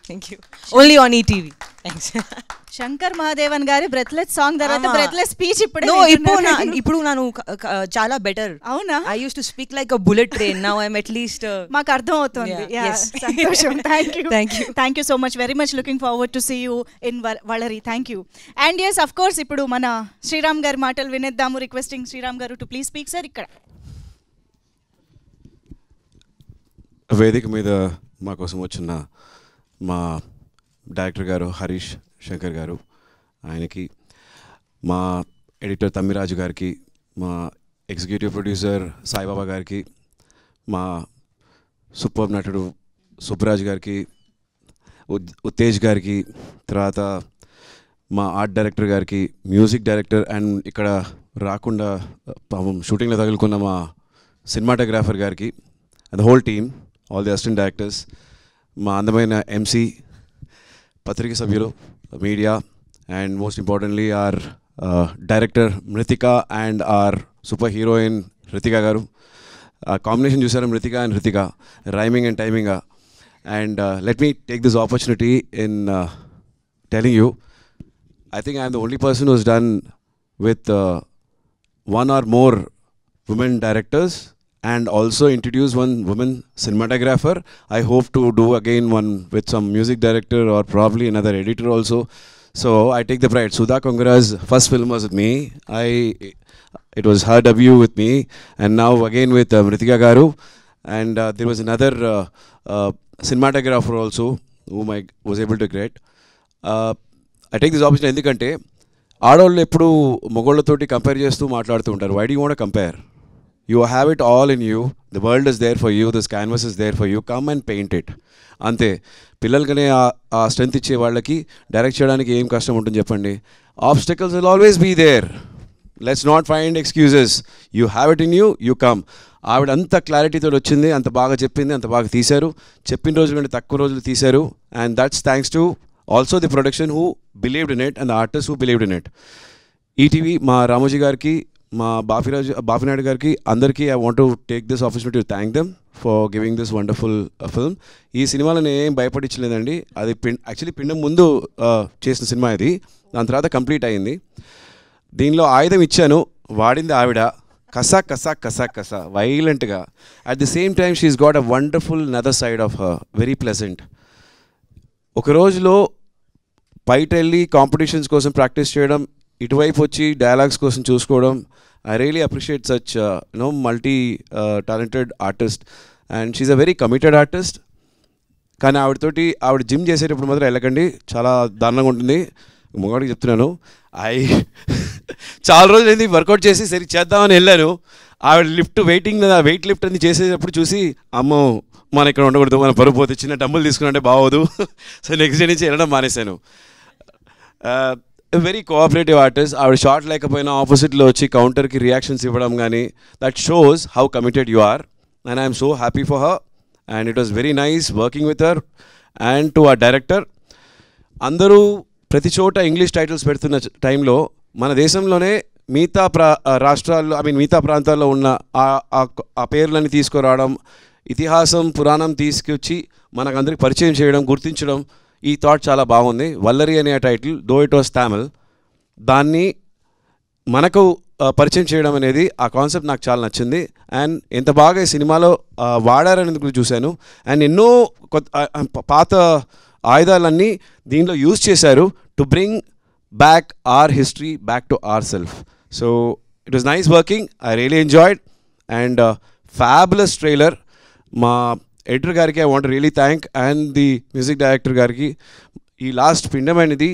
Thank you. Only on ETV. Thanks. Shankar Mahadevan గారి breathless song తర్వాత breathless speech ఇప్పుడు నాను చాలా better. అవునా? I use to speak like a bullet train. Now I am at least మాకు అర్థం అవుతుంది. సంతోషం. Thank you so much. Very much looking forward to see you in Valari. Thank you. And yes, of course, ఇప్పుడు మన శ్రీరామ్ గారి మాటలు వినేద్దాము. Requesting Sriram గారు to please speak sir. ఇక్కడ వేదిక మీద మా కోసం వచ్చిన మా డైరెక్టర్ గారు హరీష్ శంకర్ గారు, ఆయనకి, మా ఎడిటర్ తమ్మిరాజు గారికి, మా ఎగ్జిక్యూటివ్ ప్రొడ్యూసర్ సాయిబాబా గారికి, మా సూపర్ నటుడు సుబ్బరాజ్ గారికి, ఉత్తేజ్ గారికి, తర్వాత మా ఆర్ట్ డైరెక్టర్ గారికి, మ్యూజిక్ డైరెక్టర్ అండ్ ఇక్కడ రాకుండా పాపం షూటింగ్లో తగులుకున్న మా సినిమాటోగ్రాఫర్ గారికి, and the whole team, all the assistant directors, మా అందమైన ఎంసీ, పత్రిక సభ్యులు, media, and most importantly our director Mrithika and our super heroine Ritika garu. ఆ కాంబినేషన్ చూసారు, Mrithika and Ritika, rhyming and timing. And let me take this opportunity in telling you, I think I'm the only person who's done with one or more women directors and also introduce one woman cinematographer. I hope to do again one with some music director or probably another editor also. So I take the pride. Sudha Kongara's first film was with me. It was her debut with me, and now again with Mritika Garu. And there was another cinematographer also whom I was able to get. I take this opportunity ఎందుకంటే ఆడవాళ్ళు ఎప్పుడు మగవాళ్ళతోటి compare చేస్తూ మాట్లాడుతూ ఉంటారు. Why do you want compare? You have it all in you, the world is there for you, this canvas is there for you, come and paint it. అంతే. పిల్లలకనే ఆ strength ఇచ్చే వాళ్ళకి డైరెక్ట్ చేయడానికి ఏం కష్టం ఉంటుంది చెప్పండి? Obstacles will always be there. Let's not find excuses. You have it in you, you come. ఆవిడ అంత క్లారిటీతో వచ్చింది, అంత బాగా చెప్పింది, అంత బాగా తీశారు. చెప్పిన రోజుల కంటే తక్కువ రోజులు తీశారు. And that's thanks to also the production who believed in it and the artists who believed in it. ETV, మా రామోజీ గారికి, మా బాపినాయుడు గారికి, అందరికీ I want to take this opportunity to thank them for giving this wonderful film. ఈ సినిమాలో నేను ఏం భయపడించలేదండి. అది యాక్చువల్లీ పిండం ముందు చేసిన సినిమా ఇది, దాని తర్వాత కంప్లీట్ అయింది. దీనిలో ఆయుధం ఇచ్చాను, వాడింది ఆవిడ. కసా కసా కసా కసా వైలెంట్గా. At the same time she's got a wonderful other side of her, very pleasant. ఒక రోజులో బయట వెళ్ళి కాంపిటీషన్స్ కోసం ప్రాక్టీస్ చేయడం, ఇటువైపు వచ్చి డైలాగ్స్ కోసం చూసుకోవడం. I really appreciate such multi talented artist, and she's a very committed artist. కానీ ఆవిడ జిమ్ చేసేటప్పుడు మాత్రం వెళ్ళకండి, చాలా దారుణంగా ఉంటుంది. మొగాడికి చెప్తున్నాను. చాలా రోజులు అయింది వర్కౌట్ చేసి సరి చేద్దామని వెళ్ళాను. ఆవిడ వెయిట్ లిఫ్ట్ అని చేసేటప్పుడు చూసి, అమ్మో మన ఇక్కడ ఉండకూడదు, మన పరుపు పోతే, చిన్న డబ్బులు తీసుకున్నట్టే బాగోదు. సో నెక్స్ట్ డే నుంచి వెళ్ళడం మానేశాను. Very cooperative artist. ఆవిడ షార్ట్ లేకపోయినా ఆపోజిట్లో వచ్చి కౌంటర్కి రియాక్షన్స్ ఇవ్వడం కానీ, that shows how committed you are. And I'm so happy for her, and it was very nice working with her. And to our director, అందరూ ప్రతి చోట ఇంగ్లీష్ టైటిల్స్ పెడుతున్న టైంలో మన దేశంలోనే మిగతా రాష్ట్రాల్లో మిగతా ప్రాంతాల్లో ఉన్న ఆ పేర్లని తీసుకురావడం, ఇతిహాసం పురాణం తీసుకొచ్చి మనకందరికి పరిచయం చేయడం, గుర్తించడం, ఈ థాట్ చాలా బాగుంది. వల్లరి అనే title, though it was Tamil, దాన్ని మనకు పరిచయం చేయడం అనేది, ఆ కాన్సెప్ట్ నాకు చాలా నచ్చింది. అండ్ ఎంత బాగా ఈ సినిమాలో వాడారనేందుకు చూశాను. అండ్ ఎన్నో పాత ఆయుధాలన్నీ దీనిలో యూజ్ చేశారు to bring back or history back to our self. So it was nice working. I really enjoyed and fabulous trailer. మా ఎడిటర్ గారికి I want really thank and the music director గారికి. ఈ last పిండం అనేది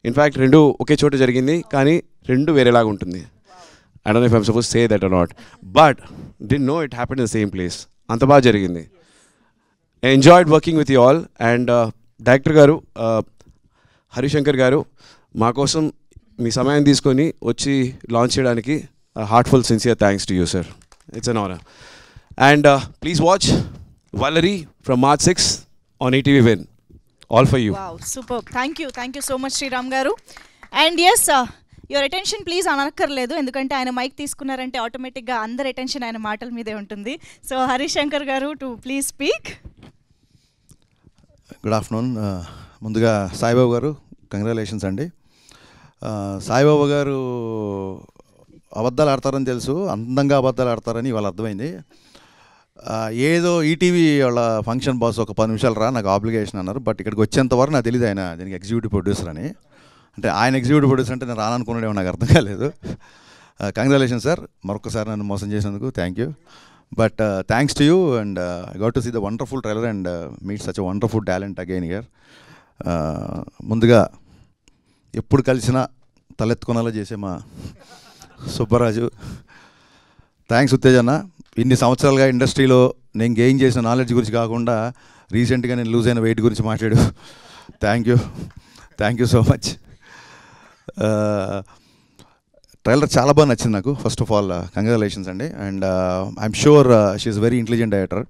in fact రెండు ఒకే చోట జరిగింది, కానీ రెండు వేరేలాగా ఉంటుంది. I don't know if I'm suppose say that are not, but did know it happen in the same place. అంత బాగా జరిగింది. I enjoyed working with you all. And director garu Harishankar గారు మా కోసం మీ సమయం తీసుకొని వచ్చి లాంచ్ చేయడానికి heartful sincere thanks to you sir. It's an honour. And please watch Valerie from March 6 on ETV Win. All for you. Wow, superb. Thank you so much Sriram garu. And yes, your attention please అనక్కర్లేదు, ఎందుకంటే ఆయన mic తీసుకున్నారంటే ఆటోమేటిక్గా అందరి attention ఆయన మాటల మీదే ఉంటుంది. So Harishankar గారు to please speak. Good afternoon. ముందుగా సాయిబాబు గారు కంగ్రాచులేషన్స్ అండి. సాయిబాబు గారు అబద్ధాలు ఆడతారని తెలుసు, అందంగా అబద్ధాలు ఆడతారని ఇవాళ అర్థమైంది. ఏదో ఈటీవీ వాళ్ళ ఫంక్షన్ బాస్ ఒక 10 నిమిషాలు రా నాకు ఆబ్లిగేషన్ అన్నారు, బట్ ఇక్కడికి వచ్చేంతవరకు నాకు తెలియదు ఆయన దీనికి ఎగ్జిక్యూటివ్ ప్రొడ్యూసర్ అని. అంటే ఆయన ఎగ్జిక్యూటివ్ ప్రొడ్యూసర్ అంటే నేను రాననుకున్నాడేమో, నాకు అర్థం కాలేదు. కంగ్రాచులేషన్ సార్, మరొకసారి నన్ను మోసం చేసినందుకు thank you. But thanks to you and I got to see the wonderful trailer and meet such a wonderful talent again here. ముందుగా ఎప్పుడు కలిసినా తలెత్తుకునేలా చేసే మా సుబ్బరాజు, థ్యాంక్స్ ఉత్తేజన్న. ఇన్ని సంవత్సరాలుగా ఇండస్ట్రీలో నేను గెయిన్ చేసిన నాలెడ్జ్ గురించి కాకుండా రీసెంట్గా నేను లూజ్ అయిన వెయిట్ గురించి మాట్లాడు. Thank you so much. Trailer చాలా బాగా నచ్చింది నాకు. ఫస్ట్ ఆఫ్ ఆల్ కంగ్రాచులేషన్స్ అండి. And I'm sure she's very intelligent director.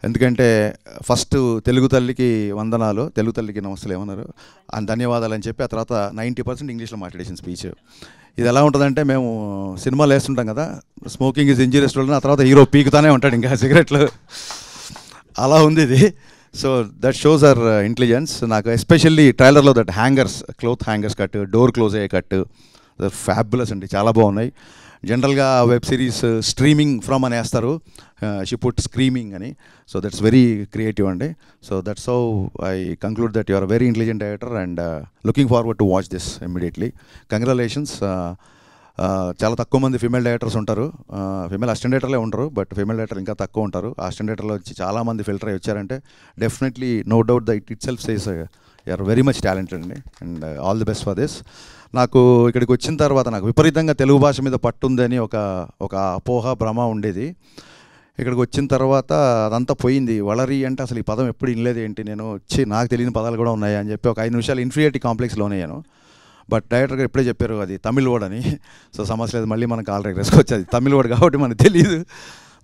ఎందుకంటే ఫస్ట్ తెలుగు తల్లికి వందనాలు, తెలుగు తల్లికి నమస్తలు ఏమన్నారు అని ధన్యవాదాలు అని చెప్పి ఆ తర్వాత 90% ఇంగ్లీష్లో మాట్లాడేసిన స్పీచ్. ఇది ఎలా ఉంటుందంటే, మేము సినిమాలు వేస్తుంటాం కదా, స్మోకింగ్ ఈజ్ ఇంజూరియస్ టు, ఆ తర్వాత హీరో పీకుతానే ఉంటాడు ఇంకా సిగరెట్లు, అలా ఉంది ఇది. So that shows our intelligence. నాకు ఎస్పెషల్లీ ట్రైలర్లో that hangers, cloth hangers cut, door close అయ్యే కట్ ఫ్యాబులస్ అండి, చాలా బాగున్నాయి. జనరల్గా వెబ్ సిరీస్ స్ట్రీమింగ్ ఫ్రమ్ అని వేస్తారు, షీ పుట్ స్క్రీమింగ్ అని. సో దట్స్ వెరీ క్రియేటివ్ అండి. So that's how I conclude that you are very intelligent director and looking forward to watch this immediately. Congratulations. చాలా తక్కువ మంది ఫీమేల్ డైరెక్టర్స్ ఉంటారు, female assistant డైరెక్టర్లే ఉంటారు, బట్ ఫీమేల్ డైరెక్టర్ ఇంకా తక్కువ ఉంటారు. అసిస్టెంట్ డైరెక్టర్లో వచ్చి చాలామంది ఫిల్టర్ అయ్యి వచ్చారంటే definitely no doubt that itself says you are very much talented అండి and all the best for this. నాకు ఇక్కడికి వచ్చిన తర్వాత నాకు విపరీతంగా తెలుగు భాష మీద పట్టుందని ఒక అపోహ భ్రమ ఉండేది. ఇక్కడికి వచ్చిన తర్వాత అదంతా పోయింది. వలరి అంటే అసలు ఈ పదం ఎప్పుడు వినలేదు ఏంటి, నేను వచ్చి నాకు తెలియని పదాలు కూడా ఉన్నాయి అని చెప్పి ఒక 5 నిమిషాలు ఇన్ఫీరియారిటీ కాంప్లెక్స్ లోనయ్యాను. బట్ డైరెక్టర్ గారు ఎప్పుడే చెప్పారు అది తమిళ్ వర్డ్ అని. సో సమస్య లేదు, మళ్ళీ మనకు ఆల్రెడీ వేసుకోవచ్చు, అది తమిళ్ వర్డ్ కాబట్టి మనకు తెలియదు.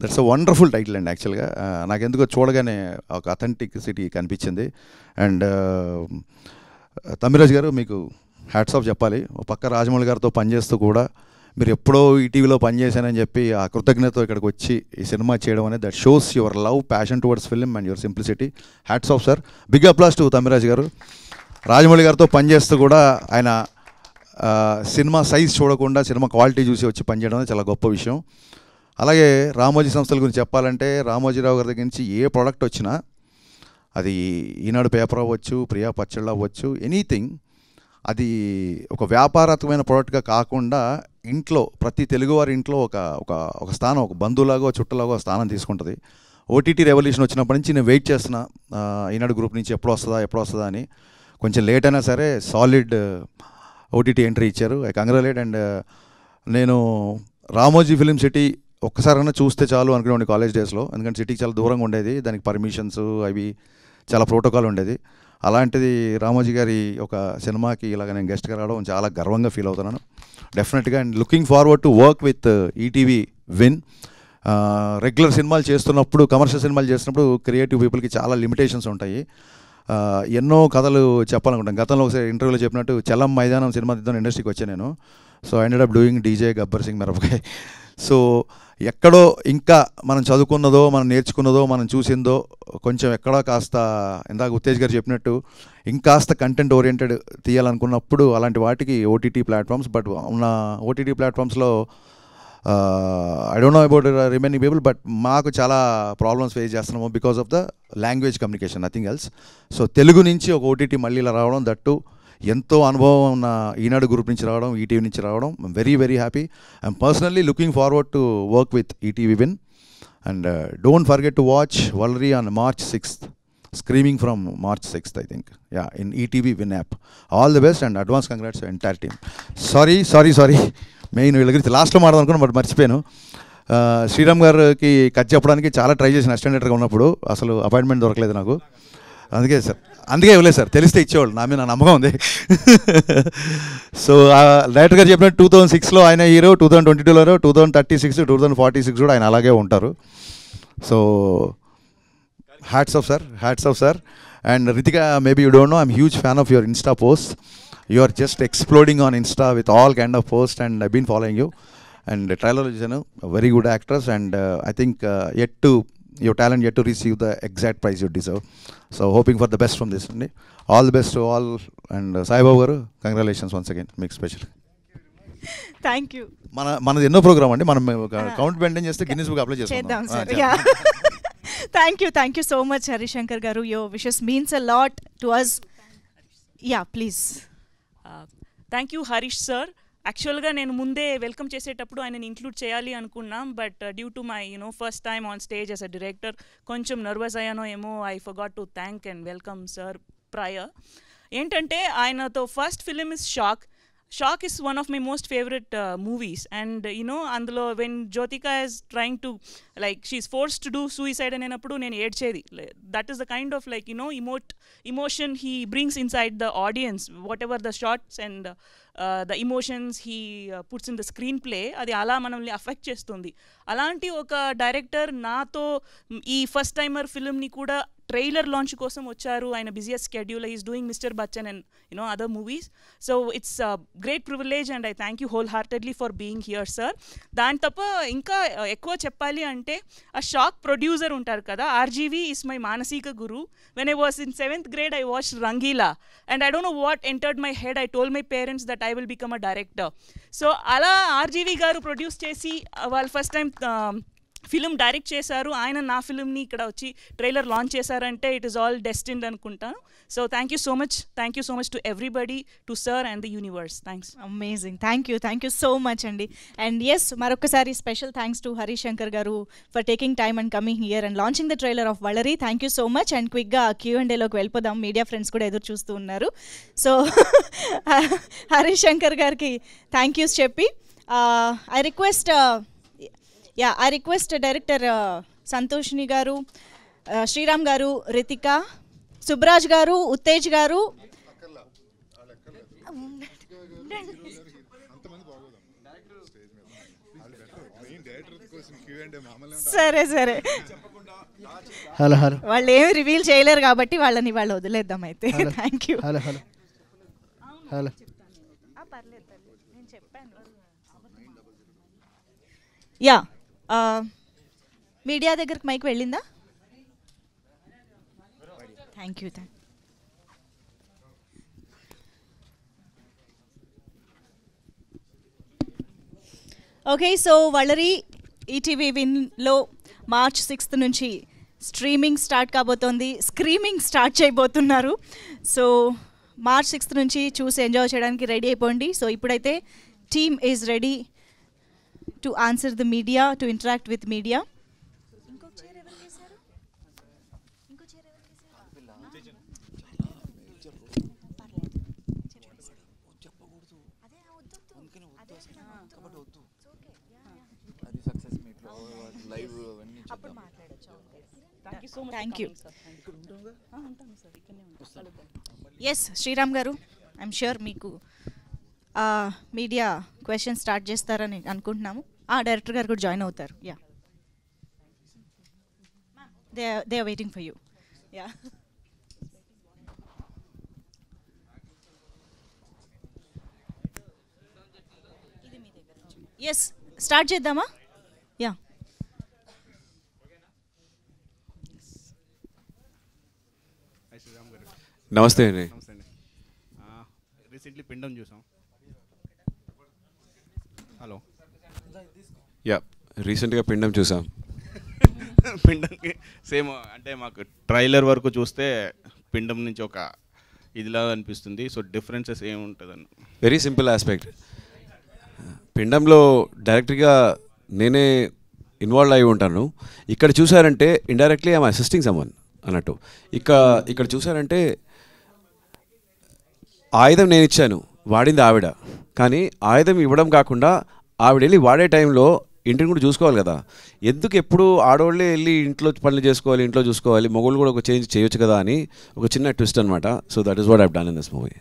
దట్స్ అ వండర్ఫుల్ టైటిల్ అండి. యాక్చువల్గా నాకు ఎందుకో చూడగానే ఒక అథెంటిసిటీ కనిపించింది. అండ్ తమిళరాజు గారు మీకు హ్యాట్స్ ఆఫ్ చెప్పాలి. ఒక పక్క రాజమౌళి గారితో పనిచేస్తూ కూడా మీరు ఎప్పుడో ఈటీవీలో పనిచేశానని చెప్పి ఆ కృతజ్ఞతతో ఇక్కడికి వచ్చి ఈ సినిమా చేయడం అనేది that shows your love, passion towards film and your simplicity. Hats off sir. Big applause to Tamilraju గారు. రాజమౌళి గారితో పనిచేస్తూ కూడా ఆయన సినిమా సైజ్ చూడకుండా సినిమా క్వాలిటీ చూసి వచ్చి పనిచేయడం అనేది చాలా గొప్ప విషయం. అలాగే రామోజీ సంస్థల గురించి చెప్పాలంటే రామోజీరావు గారి దగ్గర నుంచి ఏ ప్రోడక్ట్ వచ్చినా, అది ఈనాడు పేపర్ అవ్వచ్చు, ప్రియా పచ్చళ్ళు అవ్వచ్చు, ఎనీథింగ్, అది ఒక వ్యాపారాత్మకమైన ప్రోడక్ట్గా కాకుండా ఇంట్లో ప్రతి తెలుగువారి ఇంట్లో ఒక స్థానం, ఒక బంధువులాగో చుట్టలాగో స్థానం తీసుకుంటుంది. ఓటీటీ రెవల్యూషన్ వచ్చినప్పటి నుంచి నేను వెయిట్ చేస్తున్నా ఈనాడు గ్రూప్ నుంచి ఎప్పుడు వస్తుందా అని. కొంచెం లేట్ అయినా సరే సాలిడ్ ఓటీటీ ఎంట్రీ ఇచ్చారు. I congratulate. అండ్ నేను రామోజీ ఫిలిం సిటీ ఒక్కసారైనా చూస్తే చాలు అనుకునేవాడిని కాలేజ్ డేస్లో, ఎందుకంటే సిటీకి చాలా దూరంగా ఉండేది, దానికి పర్మిషన్స్ అవి చాలా ప్రోటోకాల్ ఉండేది. అలాంటిది రామోజీ గారి ఒక సినిమాకి ఇలాగ నేను గెస్ట్గా రావడం చాలా గర్వంగా ఫీల్ అవుతున్నాను డెఫినెట్గా. And looking forward to work with ETV win. Regular సినిమాలు చేస్తున్నప్పుడు, కమర్షియల్ సినిమాలు చేస్తున్నప్పుడు క్రియేటివ్ పీపుల్కి చాలా లిమిటేషన్స్ ఉంటాయి. ఎన్నో కథలు చెప్పాలనుకుంటాను. గతంలో ఒకసారి ఇంటర్వ్యూలో చెప్పినట్టు చలం మైదానం సినిమా తీద్దాం ఇండస్ట్రీకి వచ్చాను నేను. So I ended up doing DJ Gabbar Singh మిరపకాయ్. So ఎక్కడో ఇంకా మనం చదువుకున్నదో, మనం నేర్చుకున్నదో, మనం చూసిందో కొంచెం ఎక్కడో కాస్త ఇందాక ఉత్తేజ్ గారు చెప్పినట్టు ఇంకాస్త కంటెంట్ ఓరియంటెడ్ తీయాలనుకున్నప్పుడు అలాంటి వాటికి ఓటీటీ ప్లాట్ఫామ్స్. బట్ ఉన్న ఓటీటీ ప్లాట్ఫామ్స్లో I don't know about remaining people, but మాకు చాలా ప్రాబ్లమ్స్ ఫేస్ చేస్తున్నాము because of the language communication, nothing else. So Telugu నుంచి ఒక ఓటీటీ మళ్ళీ ఇలా రావడం, దట్టు ఎంతో అనుభవం ఉన్న ఈనాడు గ్రూప్ నుంచి రావడం, ఈటీవీ నుంచి రావడం, I'm very very happy. I'm personally looking forward to work with ETV Win. And don't forget to watch Valari on March 6th, screaming from March 6th, I think. Yeah, in ETV Win app. All the best and advance congrats to the entire team. Sorry. Main వీళ్ళ గురించి లాస్ట్లో మాట్లాడుకున్నాను, but మర్చిపోయాను. శ్రీరామ్ గారికి cut చెప్పడానికి చాలా try చేసిన assistant ఉన్నప్పుడు, అసలు అపాయింట్మెంట్ దొరకలేదు నాకు. అందుకే ఇవ్వలేదు సార్, తెలిస్తే ఇచ్చేవాళ్ళు, నా మీద నా నమ్మకం ఉంది. సో డైరెక్టర్ గారు చెప్పినట్టు 2006లో ఆయన హీరో, 2022లో 2036, 2046 కూడా ఆయన అలాగే ఉంటారు. So hats off sir. And Ritika, maybe you don't know, I'm huge fan of your Insta post. You are just exploding on Insta with all kind of posts, and I've been following you. And trailer is a very good actress, and I think your talent yet to receive the exact prize you deserve. So hoping for the best from this. All the best to all, and Sai Babu garu, congratulations once again. Make special. Thank you. మనది ఎన్నో program అండి, మనం count maintain చేస్తే Guinness book apply చేద్దాం చేసుకుందాం. Sir. Yeah, thank you so much Harishankar గారు. Your wishes means a lot to us. Yeah, please. Thank you Harish sir. యాక్చువల్గా నేను ముందే వెల్కమ్ చేసేటప్పుడు ఆయనని ఇంక్లూడ్ చేయాలి అనుకున్నాం, but due to my first time on stage as a director కొంచెం nervous అయ్యానో ఏమో. I forgot to thank and welcome sir prior. ఏంటంటే ఆయనతో first film is shock is one of my most favorite movies, and అందులో when Jyotika is trying to, like, she's forced to do suicide అనేటప్పుడు నేను ఏడ్చేది. That is the kind of, like, emotion he brings inside the audience, whatever the shots and the emotions he puts in the screenplay, అది అలా మనల్ని affect చేస్తుంది. అలాంటి ఒక director నాతో ఈ ఫస్ట్ టైమర్ ఫిల్మ్ని కూడా ట్రైలర్ లాంచ్ కోసం వచ్చారు. ఆయన busiest schedule, is doing mister Bachchan and other movies. So it's great privilege and I thank you whole heartedly for being here sir. దాని తప్ప ఇంకా ఎక్కువ చెప్పాలి అంటే, ఆ షాక్ ప్రొడ్యూసర్ ఉంటారు కదా, ఆర్జీవి ఈస్ మై మానసిక గురు. When I was in 7th grade I watched Rangila, and I don't know what entered my head. I told my parents that I will become a director. So అలా RGV గారు produce చేసి వాళ్ళు first time film direct చేశారు. ఆయన నా ఫిలింని ఇక్కడ వచ్చి ట్రైలర్ లాంచ్ చేశారంటే ఇట్ ఈస్ ఆల్ డెస్టిన్డ్ అనుకుంటాను. So thank you so much to everybody, to sir and the universe. Thanks. Amazing. Thank you so much అండి. అండ్ ఎస్, మరొకసారి స్పెషల్ థ్యాంక్స్ టు హరిశంకర్ గారు for taking time and coming here and launching the trailer of Valari. Thank you so much. And క్విక్గా Q&Aలోకి వెళ్ళిపోదాం, media friends కూడా ఎదురు చూస్తూ ఉన్నారు. సో హరిశంకర్ గారికి థ్యాంక్ యూస్ చెప్పి ఐ రిక్వెస్ట్ డైరెక్టర్ సంతోషిని గారు, శ్రీరామ్ గారు, రితికా, సుబ్రాజ్ గారు, ఉత్తేజ్ గారు, సరే హలో వాళ్ళు ఏమి రివీల్ చేయలేరు కాబట్టి వాళ్ళని వాళ్ళు వదిలేద్దాం అయితే. Thank you. Hello yeah, media దగ్గరికి మైక్ వెళ్ళిందా? Thank you. Okay, so Valari ETV విన్లో March 6th నుంచి స్ట్రీమింగ్ స్టార్ట్ కాబోతోంది, స్క్రీమింగ్ స్టార్ట్ చేయబోతున్నారు. సో March 6th నుంచి చూసి ఎంజాయ్ చేయడానికి రెడీ అయిపోండి. సో ఇప్పుడైతే team is ready to answer the media, to interact with media. Thank you. Yes, Sriram garu, I'm sure meeku media question start చేస్తారని అనుకుంటున్నాము. Director garu కూడా join అవుతారు. Yeah, they are waiting for you. Yeah, yes, start చేద్దామా? యా, నమస్తే అండి. Recently పిండం చూసాం. హలో యా రీసెంట్గా పిండం చూసాం. పిండంకి సేమ్ అంటే మాకు ట్రైలర్ వరకు చూస్తే పిండం నుంచి ఒక ఇదిలా అనిపిస్తుంది. సో డిఫరెన్సెస్ ఏముంటుందని. Very simple aspect. పిండంలో డైరెక్ట్గా నేనే ఇన్వాల్వ్ అయి ఉంటాను. ఇక్కడ చూసారంటే ఇండైరెక్ట్లీ ఐఎమ్ అసిస్టింగ్ సమ్వన్ అన్నట్టు. ఇక్కడ చూసారంటే ఆయుధం నేను ఇచ్చాను, వాడింది ఆవిడ. కానీ ఆయుధం ఇవ్వడం కాకుండా ఆవిడ వెళ్ళి వాడే టైంలో ఇంటిని కూడా చూసుకోవాలి కదా. ఎందుకు ఎప్పుడు ఆడవాళ్ళే వెళ్ళి ఇంట్లో పనులు చేసుకోవాలి, ఇంట్లో చూసుకోవాలి, మగవాళ్ళు కూడా ఒక చేంజ్ చేయొచ్చు కదా అని ఒక చిన్న ట్విస్ట్ అనమాట. So that is what I've done in this movie.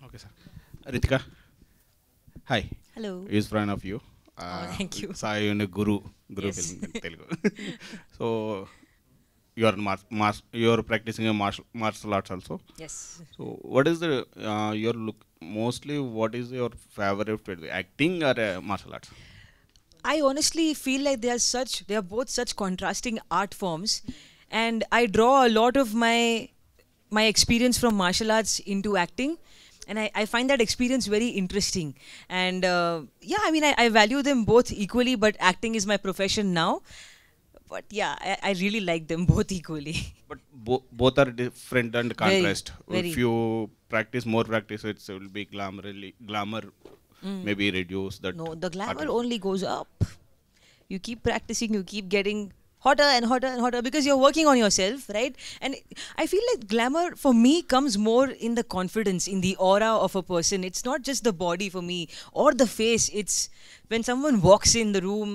Okay sir. Ritika hi. Hello. Is friend of you. Thank you. Sai Guru film Telugu. So you are practicing a martial arts also. Yes. So what is your look, mostly what is your favorite, acting or martial arts? I honestly feel like they are both such contrasting art forms, and I draw a lot of my experience from martial arts into acting, and I find that experience very interesting. And yeah, I mean, I value them both equally, but acting is my profession now. But yeah, I really like them both equally. But both are different and contrast. Very. If you more practice, it will be glamour maybe reduce that. No, the glamour only goes up. You keep practicing, you keep getting hotter and hotter and hotter because you're working on yourself, right? And I feel like glamour for me comes more in the confidence, in the aura of a person. It's not just the body for me or the face. It's when someone walks in the room,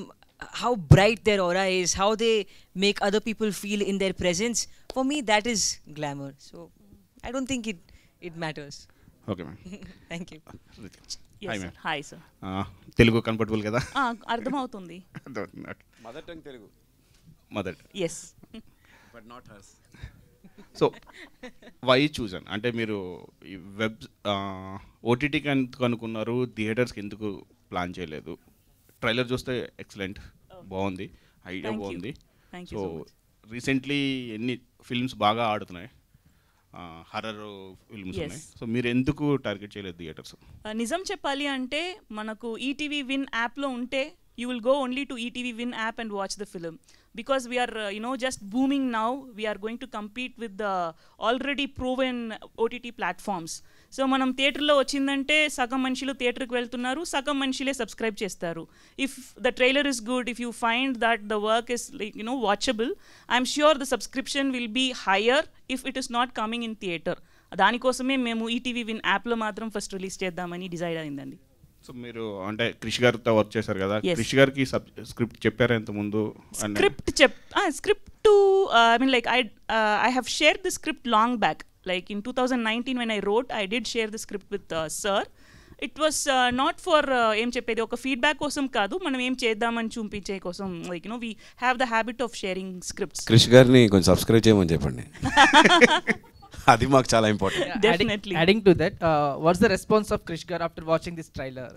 how bright their aura is, how they make other people feel in their presence. For me, that is glamour. So I don't think it matters. Okay, ma'am. Thank you. Yes, Hi, sir. ma'am. Hi, sir. Telugu comfortable kada? అర్థమవుతుంది. Mother tongue Telugu. Mother. Yes. But not hers. So why చూసాను అంటే మీరు ఈ web ఓటీటీకి ఎందుకు అనుకున్నారు, థియేటర్స్కి ఎందుకు plan చేయలేదు? ట్రైలర్ చూస్తే ఎక్సలెంట్, బాగుంది, ఐడియా బాగుంది. సో రీసెంట్లీ ఎన్ని ఫిల్మ్స్ బాగా ఆడుతున్నాయి, హర్రర్ ఫిల్మ్స్ ఉన్నాయి. సో మీరు ఎందుకు టార్గెట్ చేయలేదు థియేటర్స్? నిజం చెప్పాలి అంటే మనకు ఈటీవీ విన్ యాప్లో ఉంటే you will go only to ETV Win app and watch the film, because we are just booming now. We are going to compete with the already proven OTT platforms. So మనం థియేటర్లో వచ్చిందంటే సగం మనుషులు థియేటర్కి వెళ్తున్నారు, సగం మనుషులే సబ్స్క్రైబ్ చేస్తారు. If the trailer is good, if you find that the work is watchable, I'm sure the subscription will be higher if it is not coming in theatre. దానికోసమే మేము ఈటీవీ విన్ యాప్లో మాత్రం ఫస్ట్ రిలీజ్ చేద్దామని decide అయిందండి. So మీరు అంటే క్రిష్ గారితో work చేశారు కదా, క్రిష్ గారికి స్క్రిప్ట్ చెప్పారా ఇంత ముందు? Script to I mean like I have shared the script long back. Like in 2019 when I wrote, I did share the script with sir. It was not for ఏం చెప్పేది ఒక ఫీడ్బ్యాక్ కోసం కాదు, మనం ఏం చేద్దామని చూపించే కోసం. Like we have the habit of sharing scripts. క్రిష్ గారిని కొంచెం సబ్స్క్రైబ్ చేయమని చెప్పండి. అది మాకు చాలా important. Definitely. Adding to that, what's the response of Krish Gar after watching this trailer?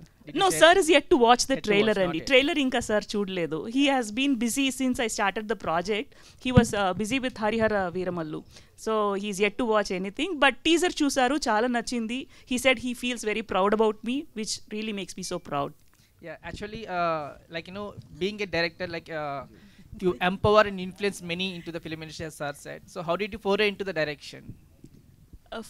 No, sir is yet to watch the trailer and trailer inka sir chudaledu. He has been busy since I started the project. He was busy with Harihara Veeramallu. So he's yet to watch anything, but teaser chusaru, chala nachindi. He said he feels very proud about me, which really makes me so proud. Yeah, actually like being a director, like you empower and influence many into the film industry, as sir said. So how did you foray into the direction?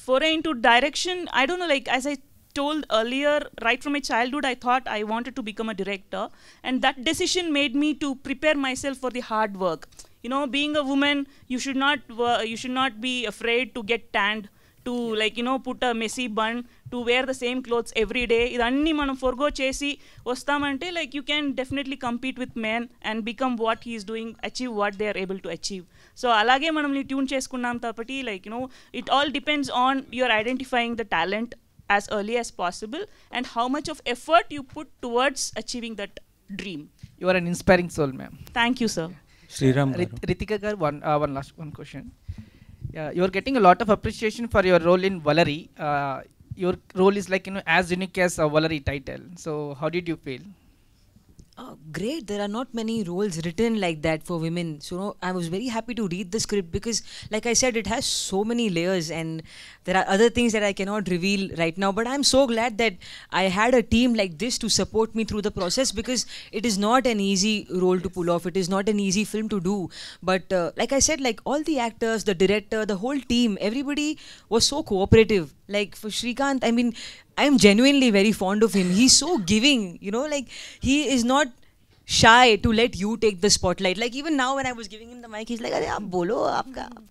Foray into direction, I don't know, like as I told earlier, right from my childhood I thought I wanted to become a director, and that decision made me to prepare myself for the hard work. Being a woman, you should not be afraid to get tanned, to put a messy bun, to wear the same clothes every day. Idanni manam forgo chesi vastamante, like you can definitely compete with men and become what he is doing, achieve what they are able to achieve. So alage manamni tune చేసుకున్నాం tapati, it all depends on your identifying the talent as early as possible and how much of effort you put towards achieving that dream. You are an inspiring soul, ma'am. Thank you, sir. Sriram Ritika gar, one question. You are getting a lot of appreciation for your role in Valari. Your role is as unique as a Valari title. So how did you feel? Great. There are not many roles written like that for women. So I was very happy to read the script because, like I said, it has so many layers and there are other things that I cannot reveal right now. But I'm so glad that I had a team like this to support me through the process, because it is not an easy role to pull off. It is not an easy film to do. But like I said, like all the actors, the director, the whole team, everybody was so cooperative. Like for Srikanth, I mean, I am genuinely very fond of him. He's so giving, you know, like he is not shy to let you take the spotlight. Like even now when I was giving him the mic, he's like, "Arey aap bolo, aap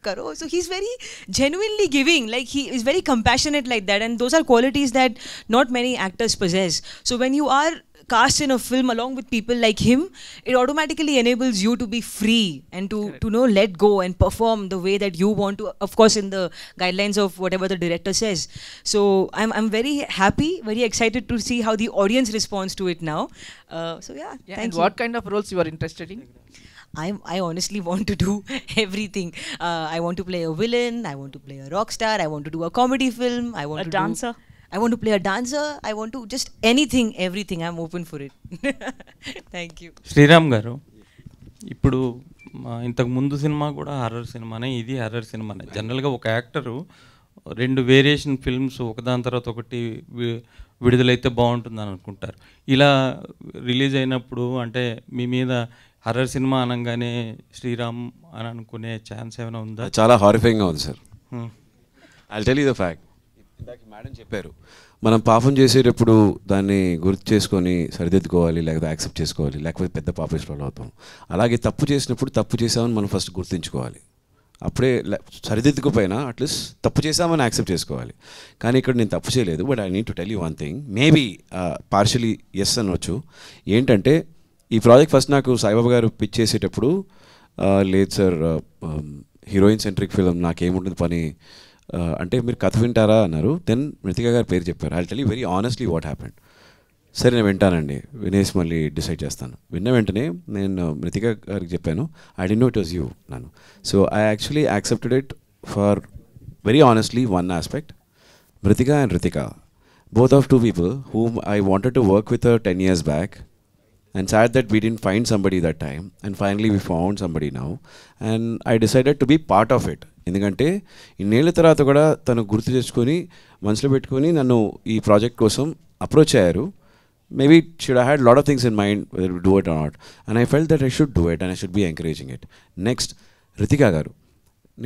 karo." So he's very genuinely giving. Like he is very compassionate like that, and those are qualities that not many actors possess. So when you are cast in a film along with people like him, it automatically enables you to be free and to know, let go and perform the way that you want to, of course in the guidelines of whatever the director says. So I'm very happy, very excited to see how the audience responds to it now. So yeah, thank and you. what kind of roles you are interested in? I honestly want to do everything. I want to play a villain, I want to play a rock star, I want to do a comedy film, I want to dancer. I want to play a dancer, I want to just anything, everything. I'm open for it. Thank you. Sriram garu, ఇప్పుడు ఇంతకు ముందు cinema కూడా horror సినిమానే, ఇది horror సినిమానే. జనరల్గా ఒక actor 2 variation films ఒకదాని తర్వాత ఒకటి విడుదలైతే బాగుంటుందని అనుకుంటారు. ఇలా రిలీజ్ అయినప్పుడు అంటే మీ మీద హర్రర్ సినిమా అనగానే శ్రీరామ్ అని అనుకునే ఛాన్స్ ఏమైనా ఉందా? చాలా హారిఫైంగ్గా ఉంది sir. I'll tell you the fact. ఇందాక మేడం చెప్పారు, మనం పాపం చేసేటప్పుడు దాన్ని గుర్తు చేసుకొని సరిదిద్దుకోవాలి, లేకపోతే యాక్సెప్ట్ చేసుకోవాలి, లేకపోతే పెద్ద పాపేశ్వరాలు అవుతాం. అలాగే తప్పు చేసినప్పుడు తప్పు చేసామని మనం ఫస్ట్ గుర్తుంచుకోవాలి. అప్పుడే సరిదిద్దుకోపోయినా అట్లీస్ట్ తప్పు చేసామని యాక్సెప్ట్ చేసుకోవాలి. కానీ ఇక్కడ నేను తప్పు చేయలేదు. But I need to tell you one thing, maybe partially yes అనవచ్చు. ఏంటంటే ఈ ప్రాజెక్ట్ ఫస్ట్ నాకు సాయిబాబా గారు పిచ్ చేసేటప్పుడు, లేదు సార్ హీరోయిన్ సెంట్రిక్ ఫిలిం, నాకేముంటుంది పని అంటే మీరు కథ వింటారా అన్నారు. దెన్ మృతికా గారి పేరు చెప్పారు. I tell you very honestly what happened. సరే నేను వింటానండి, వినేసి మళ్ళీ డిసైడ్ చేస్తాను. విన్న వెంటనే నేను మృతికా గారికి చెప్పాను, I'd know it was you నన్ను. So I actually accepted it for very honestly one aspect. Mrithika and Ritika, both of 2 people whom I wanted to work with her 10 years back, and sad that we didn't find somebody that time, and finally we found somebody now, and I decided to be part of it. ఎందుకంటే ఇన్నేళ్ళ తర్వాత కూడా తను గుర్తు తెచ్చుకొని మనసులో పెట్టుకొని నన్ను ఈ ప్రాజెక్ట్ కోసం అప్రోచ్ అయ్యారు. Maybe should I had lot of things in mind whether do it or not, and I felt that I should do it and I should be encouraging it. Next Ritika garu,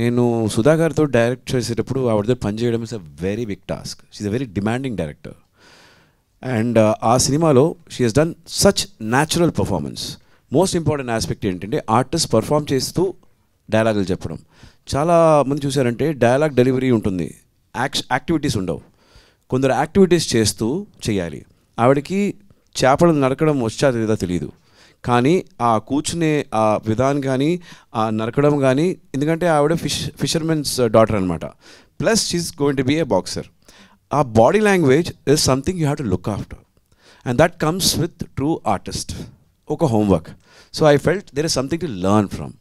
నేను సుధా గారితో direct చేసేటప్పుడు ఆవిడతో పనిచేయడం is a very big task. She's a very demanding director, and ఆ సినిమాలో she has done such natural performance. Most important aspect ఏంటంటే artist perform చేస్తూ డైలాగులు చెప్పడం. చాలా మంది చూసారంటే డైలాగ్ డెలివరీ ఉంటుంది, యాక్టివిటీస్ ఉండవు. కొందరు యాక్టివిటీస్ చేస్తూ చేయాలి. ఆవిడకి చేపలు నరకడం వచ్చా లేదా తెలియదు, కానీ ఆ కూర్చునే ఆ విధానం కానీ ఆ నరకడం కానీ, ఎందుకంటే ఆవిడ ఫిషర్మెన్స్ డాటర్ అనమాట, plus she's going to be a boxer. ఆ body language is something you have to look after, and that comes with true artist, ఒక homework. So I felt there is something to learn from.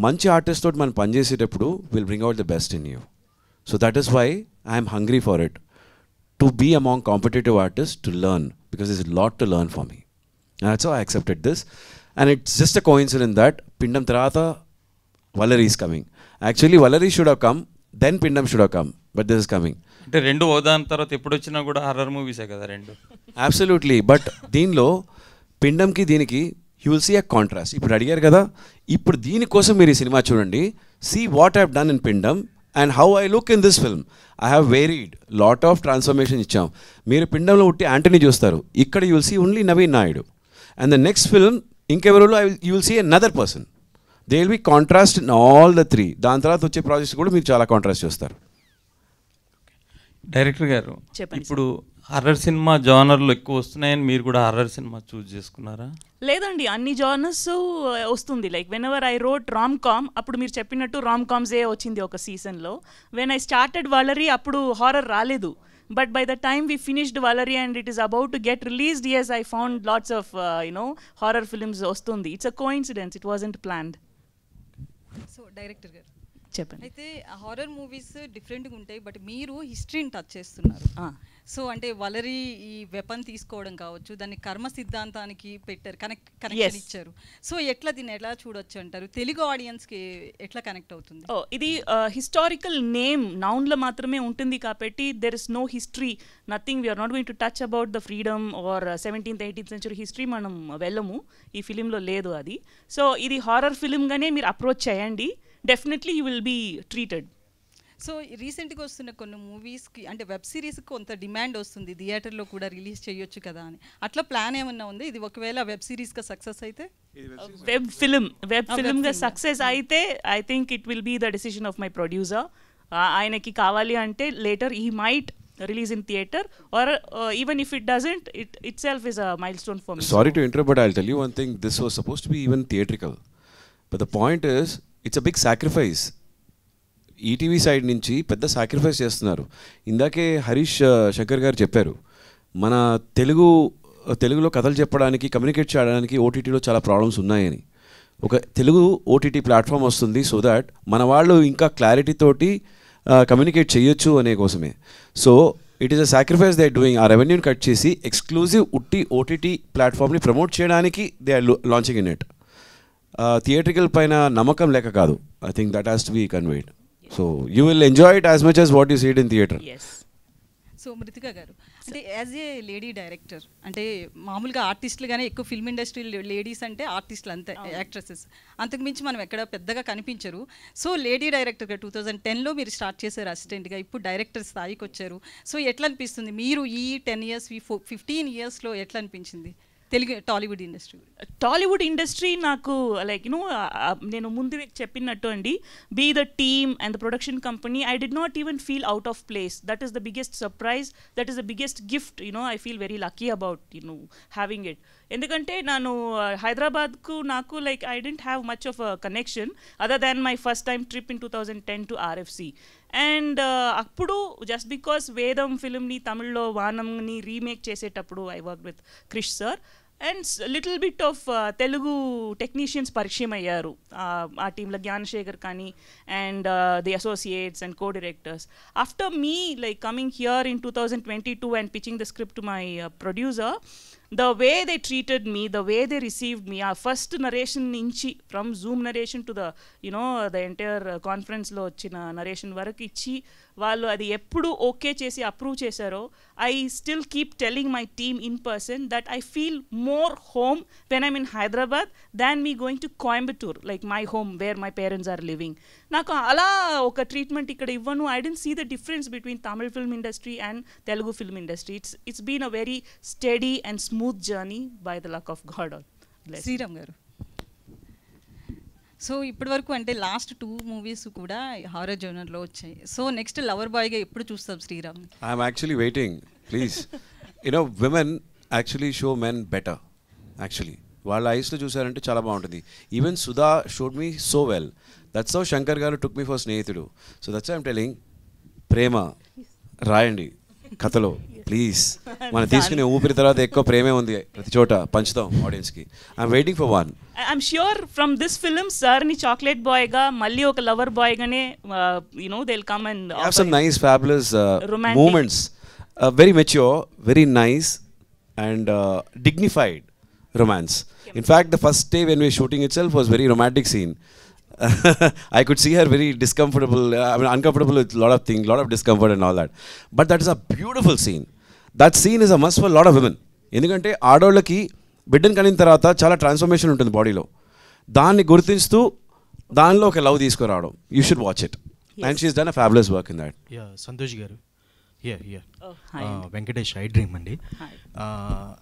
మంచి artist తోటి మనం పనిచేసేటప్పుడు will bring out the best in you. So that is why I'm hungry for it, to be among competitive artist, to learn, because is lot to learn for me. And that's how I accepted this, and it's just a coincidence that Pindam tarata Vallari is coming. Actually Vallari should have come, then Pindam should have come, but this is coming. అంటే 2 ఓదాన్ తర్వాత ఎప్పుడు వచ్చినా కూడా horror మూవీసే కదా 2. Absolutely, but దీనిలో పిండంకి దీనికి you will see a contrast. ఇప్పుడు అడిగారు కదా, ఇప్పుడు దీనికోసం మీరు ఈ సినిమా చూడండి. See what I have done in Pindam and how I look in this film. I have varied, lot of transformation ఇచ్చాం. మీరు పిండంలో ఉట్టి యాంటనీ చూస్తారు, ఇక్కడ you will see only Naveen Naidu. And the next film, ఇంకెవరిలో you will see another person. There will be contrast in all the 3. దాని తర్వాత వచ్చే projects కూడా మీరు చాలా కాంట్రాస్ట్ చూస్తారు. డైరెక్టర్ గారు, చెప్పండి. ఇప్పుడు హర్రర్ సినిమా జానర్లు ఎక్కువ వస్తున్నాయని మీరు కూడా హర్రర్ సినిమా చూస్ చేసుకున్నారా? లేదండి, అన్ని జానర్స్ వస్తుంది. Like whenever I wrote rom com, అప్పుడు మీరు చెప్పినట్టు రామ్ కామ్సే వచ్చింది ఒక సీజన్లో. వెన్ ఐ స్టార్టెడ్ వలరీ అప్పుడు హారర్ రాలేదు. But by the time we finished Vallari and it is about to get released, yes, I found lots of, horror films ostundi. It's a coincidence. It wasn't planned. So, director garu. చెప్పండి. అయితే horror movies డిఫరెంట్గా ఉంటాయి, but మీరు హిస్టరీని touch చేస్తున్నారు. So అంటే వలరీ ఈ weapon తీసుకోవడం కావచ్చు, దాన్ని కర్మ సిద్ధాంతానికి పెట్టారు, కనెక్షన్ ఇచ్చారు. సో ఎట్లా దీన్ని ఎలా చూడొచ్చు అంటారు, తెలుగు ఆడియన్స్కి ఎట్లా కనెక్ట్ అవుతుంది? ఇది హిస్టారికల్ నేమ్ నౌన్లో మాత్రమే ఉంటుంది కాబట్టి there is no history, nothing. We are not going to touch about the freedom or 17th 18th century history మనం వెళ్ళము, ఈ ఫిలింలో లేదు అది. సో ఇది హారర్ ఫిలింగానే మీరు అప్రోచ్ చేయండి, definitely you will be treated. So రీసెంట్గా వస్తున్న కొన్ని మూవీస్కి అంటే వెబ్ సిరీస్కి కొంత డిమాండ్ వస్తుంది, థియేటర్లో కూడా రిలీజ్ చేయొచ్చు కదా అని, అట్లా ప్లాన్ ఏమన్నా ఉంది? ఇది ఒకవేళ వెబ్ సిరీస్గా సక్సెస్ అయితే, వెబ్ ఫిల్మ్గా సక్సెస్ అయితే I think it will be the decision of my producer. ఆయనకి కావాలి అంటే later he might release in theater, or even if it doesn't, it itself is a milestone for me. Sorry to interrupt, but I'll tell you one thing. This was supposed to be even theatrical, but the point is it's a big sacrifice. ETV side నుంచి పెద్ద sacrifice చేస్తున్నారు. ఇందాకే హరీష్ శంకర్ గారు చెప్పారు, మన తెలుగులో కథలు చెప్పడానికి, కమ్యూనికేట్ చేయడానికి ఓటీటీలో చాలా ప్రాబ్లమ్స్ ఉన్నాయని. ఒక తెలుగు ఓటీటీ ప్లాట్ఫామ్ వస్తుంది సో దాట్ మన వాళ్ళు ఇంకా క్లారిటీ తోటి కమ్యూనికేట్ చేయొచ్చు అనే కోసమే. So it is a sacrifice they are doing. ఆ రెవెన్యూని కట్ చేసి ఎక్స్క్లూజివ్ ఉట్టి ఓటీటీ ప్లాట్ఫామ్ని ప్రమోట్ చేయడానికి they are launching in it. Theatrical పైన నమ్మకం లేక కాదు. I think that has to be conveyed. So you will enjoy it as much as what you see it in theater. So Mruthika గారు, అంటే as a lady director, అంటే మామూలుగా ఆర్టిస్టులుగానే ఎక్కువ film industry ladies అంటే ఆర్టిస్టులు అంతే, యాక్ట్రెసెస్, అంతకుమించి మనం ఎక్కడ పెద్దగా కనిపించరు. సో లేడీ డైరెక్టర్గా 2010లో మీరు స్టార్ట్ చేశారు అసిస్టెంట్గా, ఇప్పుడు డైరెక్టర్ స్థాయికి వచ్చారు. సో ఎట్లా అనిపిస్తుంది మీరు ఈ 10 years 15 yearsలో ఎట్లా అనిపించింది తెలుగు టాలీవుడ్ ఇండస్ట్రీ? నాకు లైక్ నేను ముందు చెప్పినట్టు అండి, be the team and the production company, I did not even feel out of place. That is the biggest surprise, that is the biggest gift. I feel very lucky about having it. ఎందుకంటే నేను హైదరాబాద్కు నాకు like I didn't have much of a connection other than my first time trip in 2010 to RFC. And అప్పుడు just because Vedam ఫిల్మ్ని తమిళ్లో వానంని remake చేసేటప్పుడు I work with Krish sir and little bit of Telugu technicians పరిచయం అయ్యారు ఆ టీంలో, జ్ఞానశేఖర్ కానీ and the associates and co directors. After me like coming here in 2022 and pitching the script to my producer, the way they treated me, the way they received me, our first narration inchi from Zoom narration to the the entire conference lo ochina narration varaku ichi వాళ్ళు అది ఎప్పుడు okay చేసి approve చేశారో, I still keep telling my team in person that I feel more home when I'm in Hyderabad than me going to Coimbatore, like my home where my parents are living. నాకు అలా ఒక treatment ఇక్కడ ఇవ్వను. I didn't see the difference between Tamil film industry and Telugu film industry. It's been a very steady and smooth journey by the luck of god. Sriram garu, so ఇప్పటి వరకు అంటే last 2 movies కూడా horror జోనర్లో వచ్చాయి. సో నెక్స్ట్ లవర్ బాయ్గా ఎప్పుడు చూస్తాం Sriram? I'm actually waiting, please. Women actually show men better. Actually వాళ్ళ ఐస్లో చూసారంటే చాలా బాగుంటుంది. Even Sudha showed me so well. That's how Shankar garu took me for Snehithudu. So that's I'm telling, ప్రేమ రాయండి కథలో ప్లీజ్. మనం తీసుకునే ఊపిరి తర్వాత ఎక్కువ ప్రేమే ఉంది ప్రతి చోట, పంచుతాం ఆడియన్స్కి. I'm waiting for one. I'm sure from this film సార్ని చాక్లెట్ బాయ్గా మళ్ళీ ఒక లవర్ బాయ్గానే they will come and have some nice fabulous moments, very mature, very nice and dignified romance. In fact, the first day when we were shooting itself was very romantic scene. I could see her very discomfortable, uncomfortable with a lot of things, lot of discomfort and all that. But that is a beautiful scene. That scene is a must for a lot of women. ఎందుకంటే ఆడవాళ్ళకి బిడ్డను కనిన తర్వాత చాలా transformation ఉంటుంది బాడీలో. దాన్ని గుర్తిస్తూ దానిలో ఒక లవ్ తీసుకురావడం. You should watch it. And she's done a fabulous work in that. Santosh గారు, వెంకటేష్ ఐ డ్రీమ్ అండి.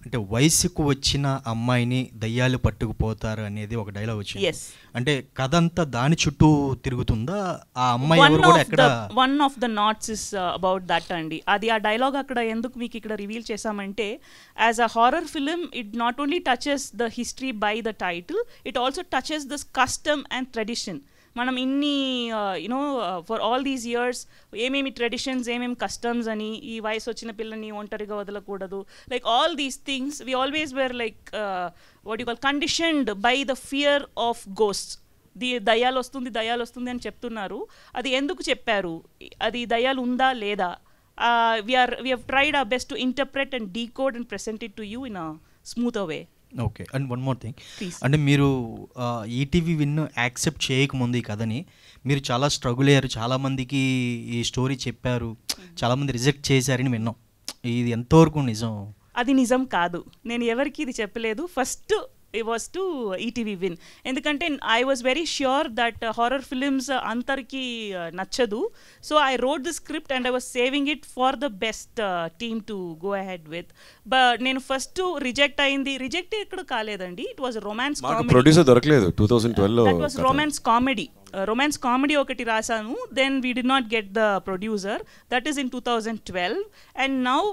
అంటే వయసుకు వచ్చిన అమ్మాయిని దయ్యాలు పట్టుకుపోతారు అనేది ఒక డైలాగ్ వచ్చింది. అంటే కథ అంతా దాని చుట్టూ తిరుగుతుందా? ఆ అమ్మాయి ఎవరు కూడా ఎక్కడ? One of the knots is about that అండి. అది ఆ డైలాగ్ అక్కడ ఎందుకు మీకు ఇక్కడ రివీల్ చేసామంటే, as a horror film it not only touches the history by the title, it also touches this custom and tradition. మనం ఇన్ని ఫర్ ఆల్ దీస్ ఇయర్స్ ఏమేమి ట్రెడిషన్స్, ఏమేమి కస్టమ్స్ అని, ఈ వయసు వచ్చిన పిల్లని ఒంటరిగా వదలకూడదు, like all these things we always were like what you call conditioned by the fear of ghosts. దయ్యాలు వస్తుంది అని చెప్తున్నారు. అది ఎందుకు చెప్పారు, అది దయ్యాలు ఉందా లేదా? We have tried our best to interpret and decode and present it to you in a smoother way. Okay. And one more thing, అంటే మీరు ఈటీవీ విన్ యాక్సెప్ట్ చేయకముందు ఈ కథని మీరు చాలా స్ట్రగుల్ అయ్యారు, చాలామందికి ఈ స్టోరీ చెప్పారు, చాలామంది రిజెక్ట్ చేశారని విన్నాం. ఇది ఎంతవరకు నిజం? అది నిజం కాదు. నేను ఎవరికి ఇది చెప్పలేదు. First it was to ETV win. ఎందుకంటే I was very sure that horror films అంతరికి నచ్చదు. So I wrote the script and I was saving it for the best team to go ahead with. But నేను first reject అయింది, reject ఎక్కడ కాలేదండి. It was romance comedy. Producer దొరకలేదు 2012 లో. That was romance comedy. Romance comedy ఒకటి రాశాను. Then we did not get the producer. That is in 2012 and now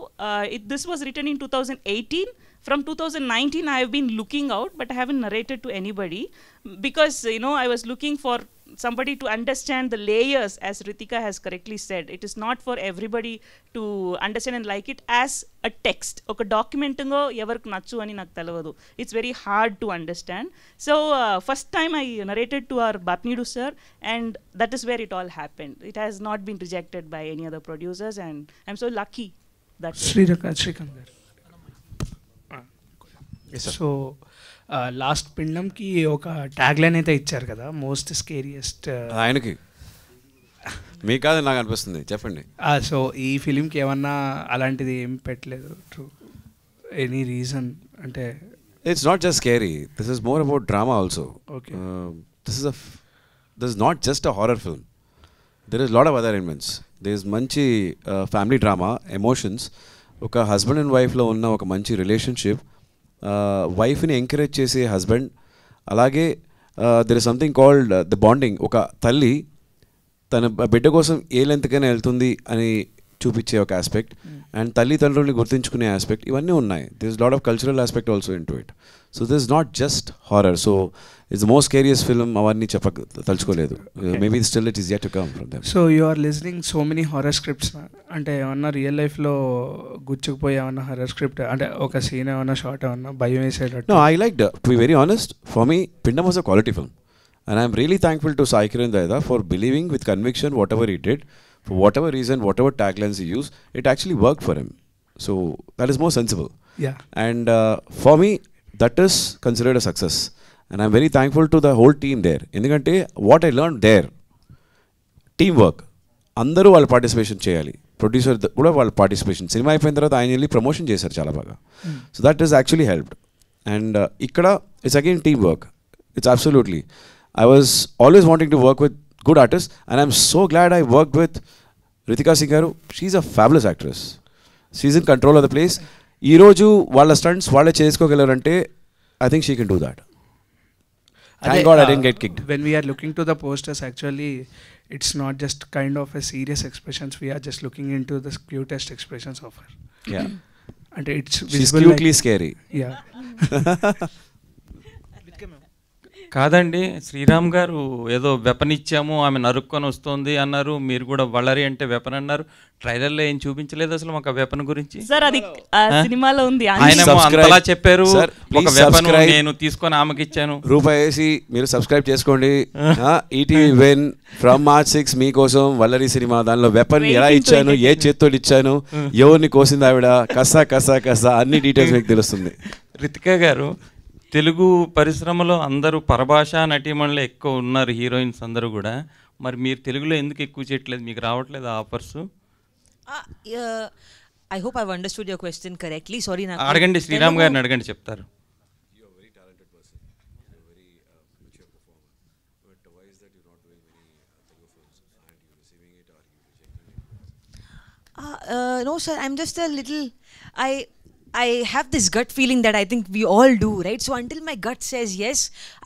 this was written in 2018. From 2019 I have been looking out, but I haven't narrated to anybody because I was looking for somebody to understand the layers, as Ritika has correctly said. It is not for everybody to understand and like it as a text. Oka document ngo evarku nachu ani naku telavadu. It's very hard to understand. So first time I narrated to our Bapnidu sir, and that is where it all happened. It has not been rejected by any other producers, and I'm so lucky that Srikanth garu. So last పిండంకి ఒక tag line అయితే ఇచ్చారు కదా, most scariest. ఆయనకి మీ కాదు నాకు అనిపిస్తుంది, చెప్పండి. సో ఈ ఫిలింకి ఏమన్నా అలాంటిది ఏం పెట్టలేదు? ఎనీ రీజన్ అంటే? It's not just scary, this is more about drama also. This is not just a horror film, there is lot of other elements. There is మంచి ఫ్యామిలీ డ్రామా, ఎమోషన్స్, ఒక husband and వైఫ్లో ఉన్న ఒక మంచి relationship, వైఫ్ని encourage చేసే husband, అలాగే there is something called the bonding. ఒక తల్లి తన బిడ్డ కోసం ఏ లెంత్కైనా వెళ్తుంది అని చూపించే ఒక ఆస్పెక్ట్, అండ్ తల్లిదండ్రుల్ని గుర్తించుకునే ఆస్పెక్ట్, ఇవన్నీ ఉన్నాయి. This is lot of cultural aspect also in to it. So this is not just horror. So it's the most scariest film. అవన్నీ తలుచుకోలేదు. Maybe still it is yet to come from them. So you are listening so many horror scripts. అంటే ఏమన్నా real లైఫ్లో గుచ్చుకుపోయి ఏమన్నా horror script, అంటే ఒక scene ఏమన్నా short ఏమన్నా భయం వేసేటట్టు? No, I liked, to be very honest, for me, Pindam was a quality film. And I'm really thankful to Sai Kiran Daida for believing with conviction whatever he did, for whatever reason, whatever taglines he used, it actually worked for him. So that is more sensible. Yeah. And for me, that is considered a success. And I'm very thankful to the whole team there. Endukante what I learned there, teamwork. అందరూ వాళ్ళ participation చేయాలి. Producer కూడా వాళ్ళ participation. Cinema అయిపోయిన తర్వాత ఆయన వెళ్ళి promotion చేశారు చాలా బాగా. So that is actually helped. And ఇక్కడ it's again team work. It's absolutely. I was always wanting to work with good artists, and I'm so glad I worked with Ritika Singh garu. She's a fabulous actress. She's in control of the place. Ee roju valla stunts valle chesukogalarante, I think she can do that. Thank God I didn't get kicked. When we are looking to the posters, actually it's not just kind of a serious expressions. We are just looking into the cutest expressions of her. Yeah. And it's she's cutely like, scary. Yeah. కాదండి, శ్రీరామ్ గారు ఏదో weapon ఇచ్చాము, ఆమె నరుక్కొని వస్తుంది అన్నారు. మీరు కూడా వల్లరి అంటే వెపన్ అన్నారు. ట్రైలర్లో ఏం చూపించలేదు అసలు మాకు ఆ వెపన్ గురించి. సార్ అది సినిమాలో ఉంది. ఆయన అంతలా చెప్పారు, ఒక వెపన్ నేను తీసుకొని ఆమెకి ఇచ్చాను. రూపాయి వేసి మీరు సబ్స్క్రైబ్ చేసుకోండి. ఈటీవీ విన్ ఫ్రమ్ మార్చ్ 6 మీకోసం వల్లరి సినిమా. దానిలో వెపన్ ఎలా ఇచ్చాను, ఏ చేత్తో ఇచ్చాను, ఎవరిని కోసింది ఆవిడ, కసా కసా కసా అన్ని డీటెయిల్స్ మీకు తెలుస్తుంది. రితికా గారు, తెలుగు పరిశ్రమలో అందరూ పరభాషా నటీమణులు ఎక్కువ ఉన్నారు, హీరోయిన్స్ అందరూ కూడా. మరి మీరు తెలుగులో ఎందుకు ఎక్కువ చేయట్లేదు? మీకు రావట్లేదు offers? I hope I've understood your question correctly. Sorry, నాకు అడగండి, శ్రీరామ్ గారిని అడగండి, చెప్తారు. No sir, I'm just a little, I have this gut feeling that I think we all do, right? So until my gut says yes,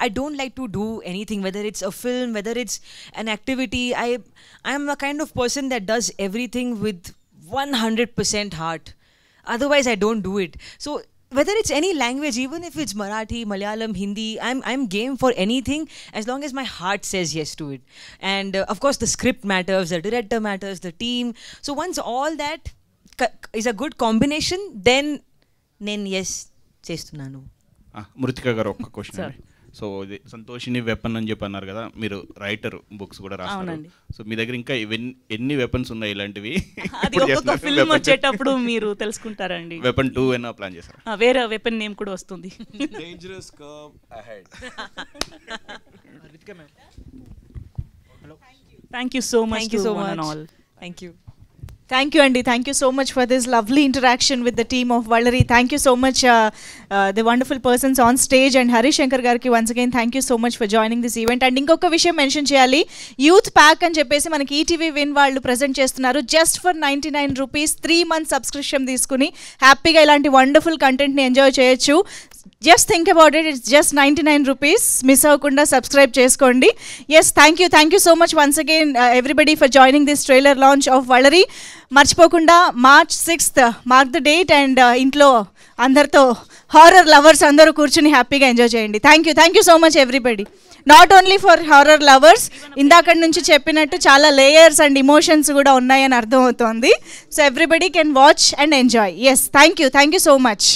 I don't like to do anything, whether it's a film, whether it's an activity. I'm a kind of person that does everything with 100% heart. Otherwise I don't do it. So whether it's any language, even if it's Marathi, Malayalam, Hindi, I'm game for anything as long as my heart says yes to it. And of course the script matters, the director matters, the team. So once all that is a good combination, then నేను yes చేస్తున్నాను. మృతికా గారు ఒక్క question. So ఇది Santoshini weapon అని చెప్పి అన్నారు కదా, మీరు రైటర్, బుక్స్ కూడా రాస్తారు. సో మీ దగ్గర ఇంకా ఎన్ని వెపన్స్ ఉన్నాయి ఇలాంటివి? అది ఒక్కొక్క ఫిల్మ్ వచ్చేటప్పుడు మీరు తెలుసుకుంటారండి. వెపన్ 2 ఏనా ప్లాన్ చేశారా? వేరే వెపన్ నేమ్ కూడా వస్తుంది. Dangerous curve ahead. Thank you so much. Thank you to so one much. and all. Thank you. Thank you, Andy. Thank you so much for this lovely interaction with the team of Vallari. Thank you so much, the wonderful persons on stage, and Harish Shankar garki once again thank you so much for joining this event. And inkoka vishayam mention cheyali, youth pack అని చెప్పేసి మనకి ఈటీవీ విన్ వాళ్ళు present చేస్తున్నారు. Just for 99 rupees 3 months subscription తీసుకుని హ్యాపీగా ఇలాంటి wonderful కంటెంట్ని enjoy చేయొచ్చు. Just think about it, it's just 99 rupees. Miss అవ్వకుండా సబ్స్క్రైబ్ చేసుకోండి. Yes, thank you so much once again everybody for joining this trailer launch of Valari. మర్చిపోకుండా March 6th mark the date, and ఇంట్లో అందరితో horror lovers అందరూ కూర్చుని హ్యాపీగా enjoy చేయండి. Thank you so much everybody. Not only for horror lovers, ఇందాక నుంచి చెప్పినట్టు చాలా లేయర్స్ అండ్ ఇమోషన్స్ కూడా ఉన్నాయని అర్థమవుతోంది. So everybody can watch and enjoy. Yes, thank you so much.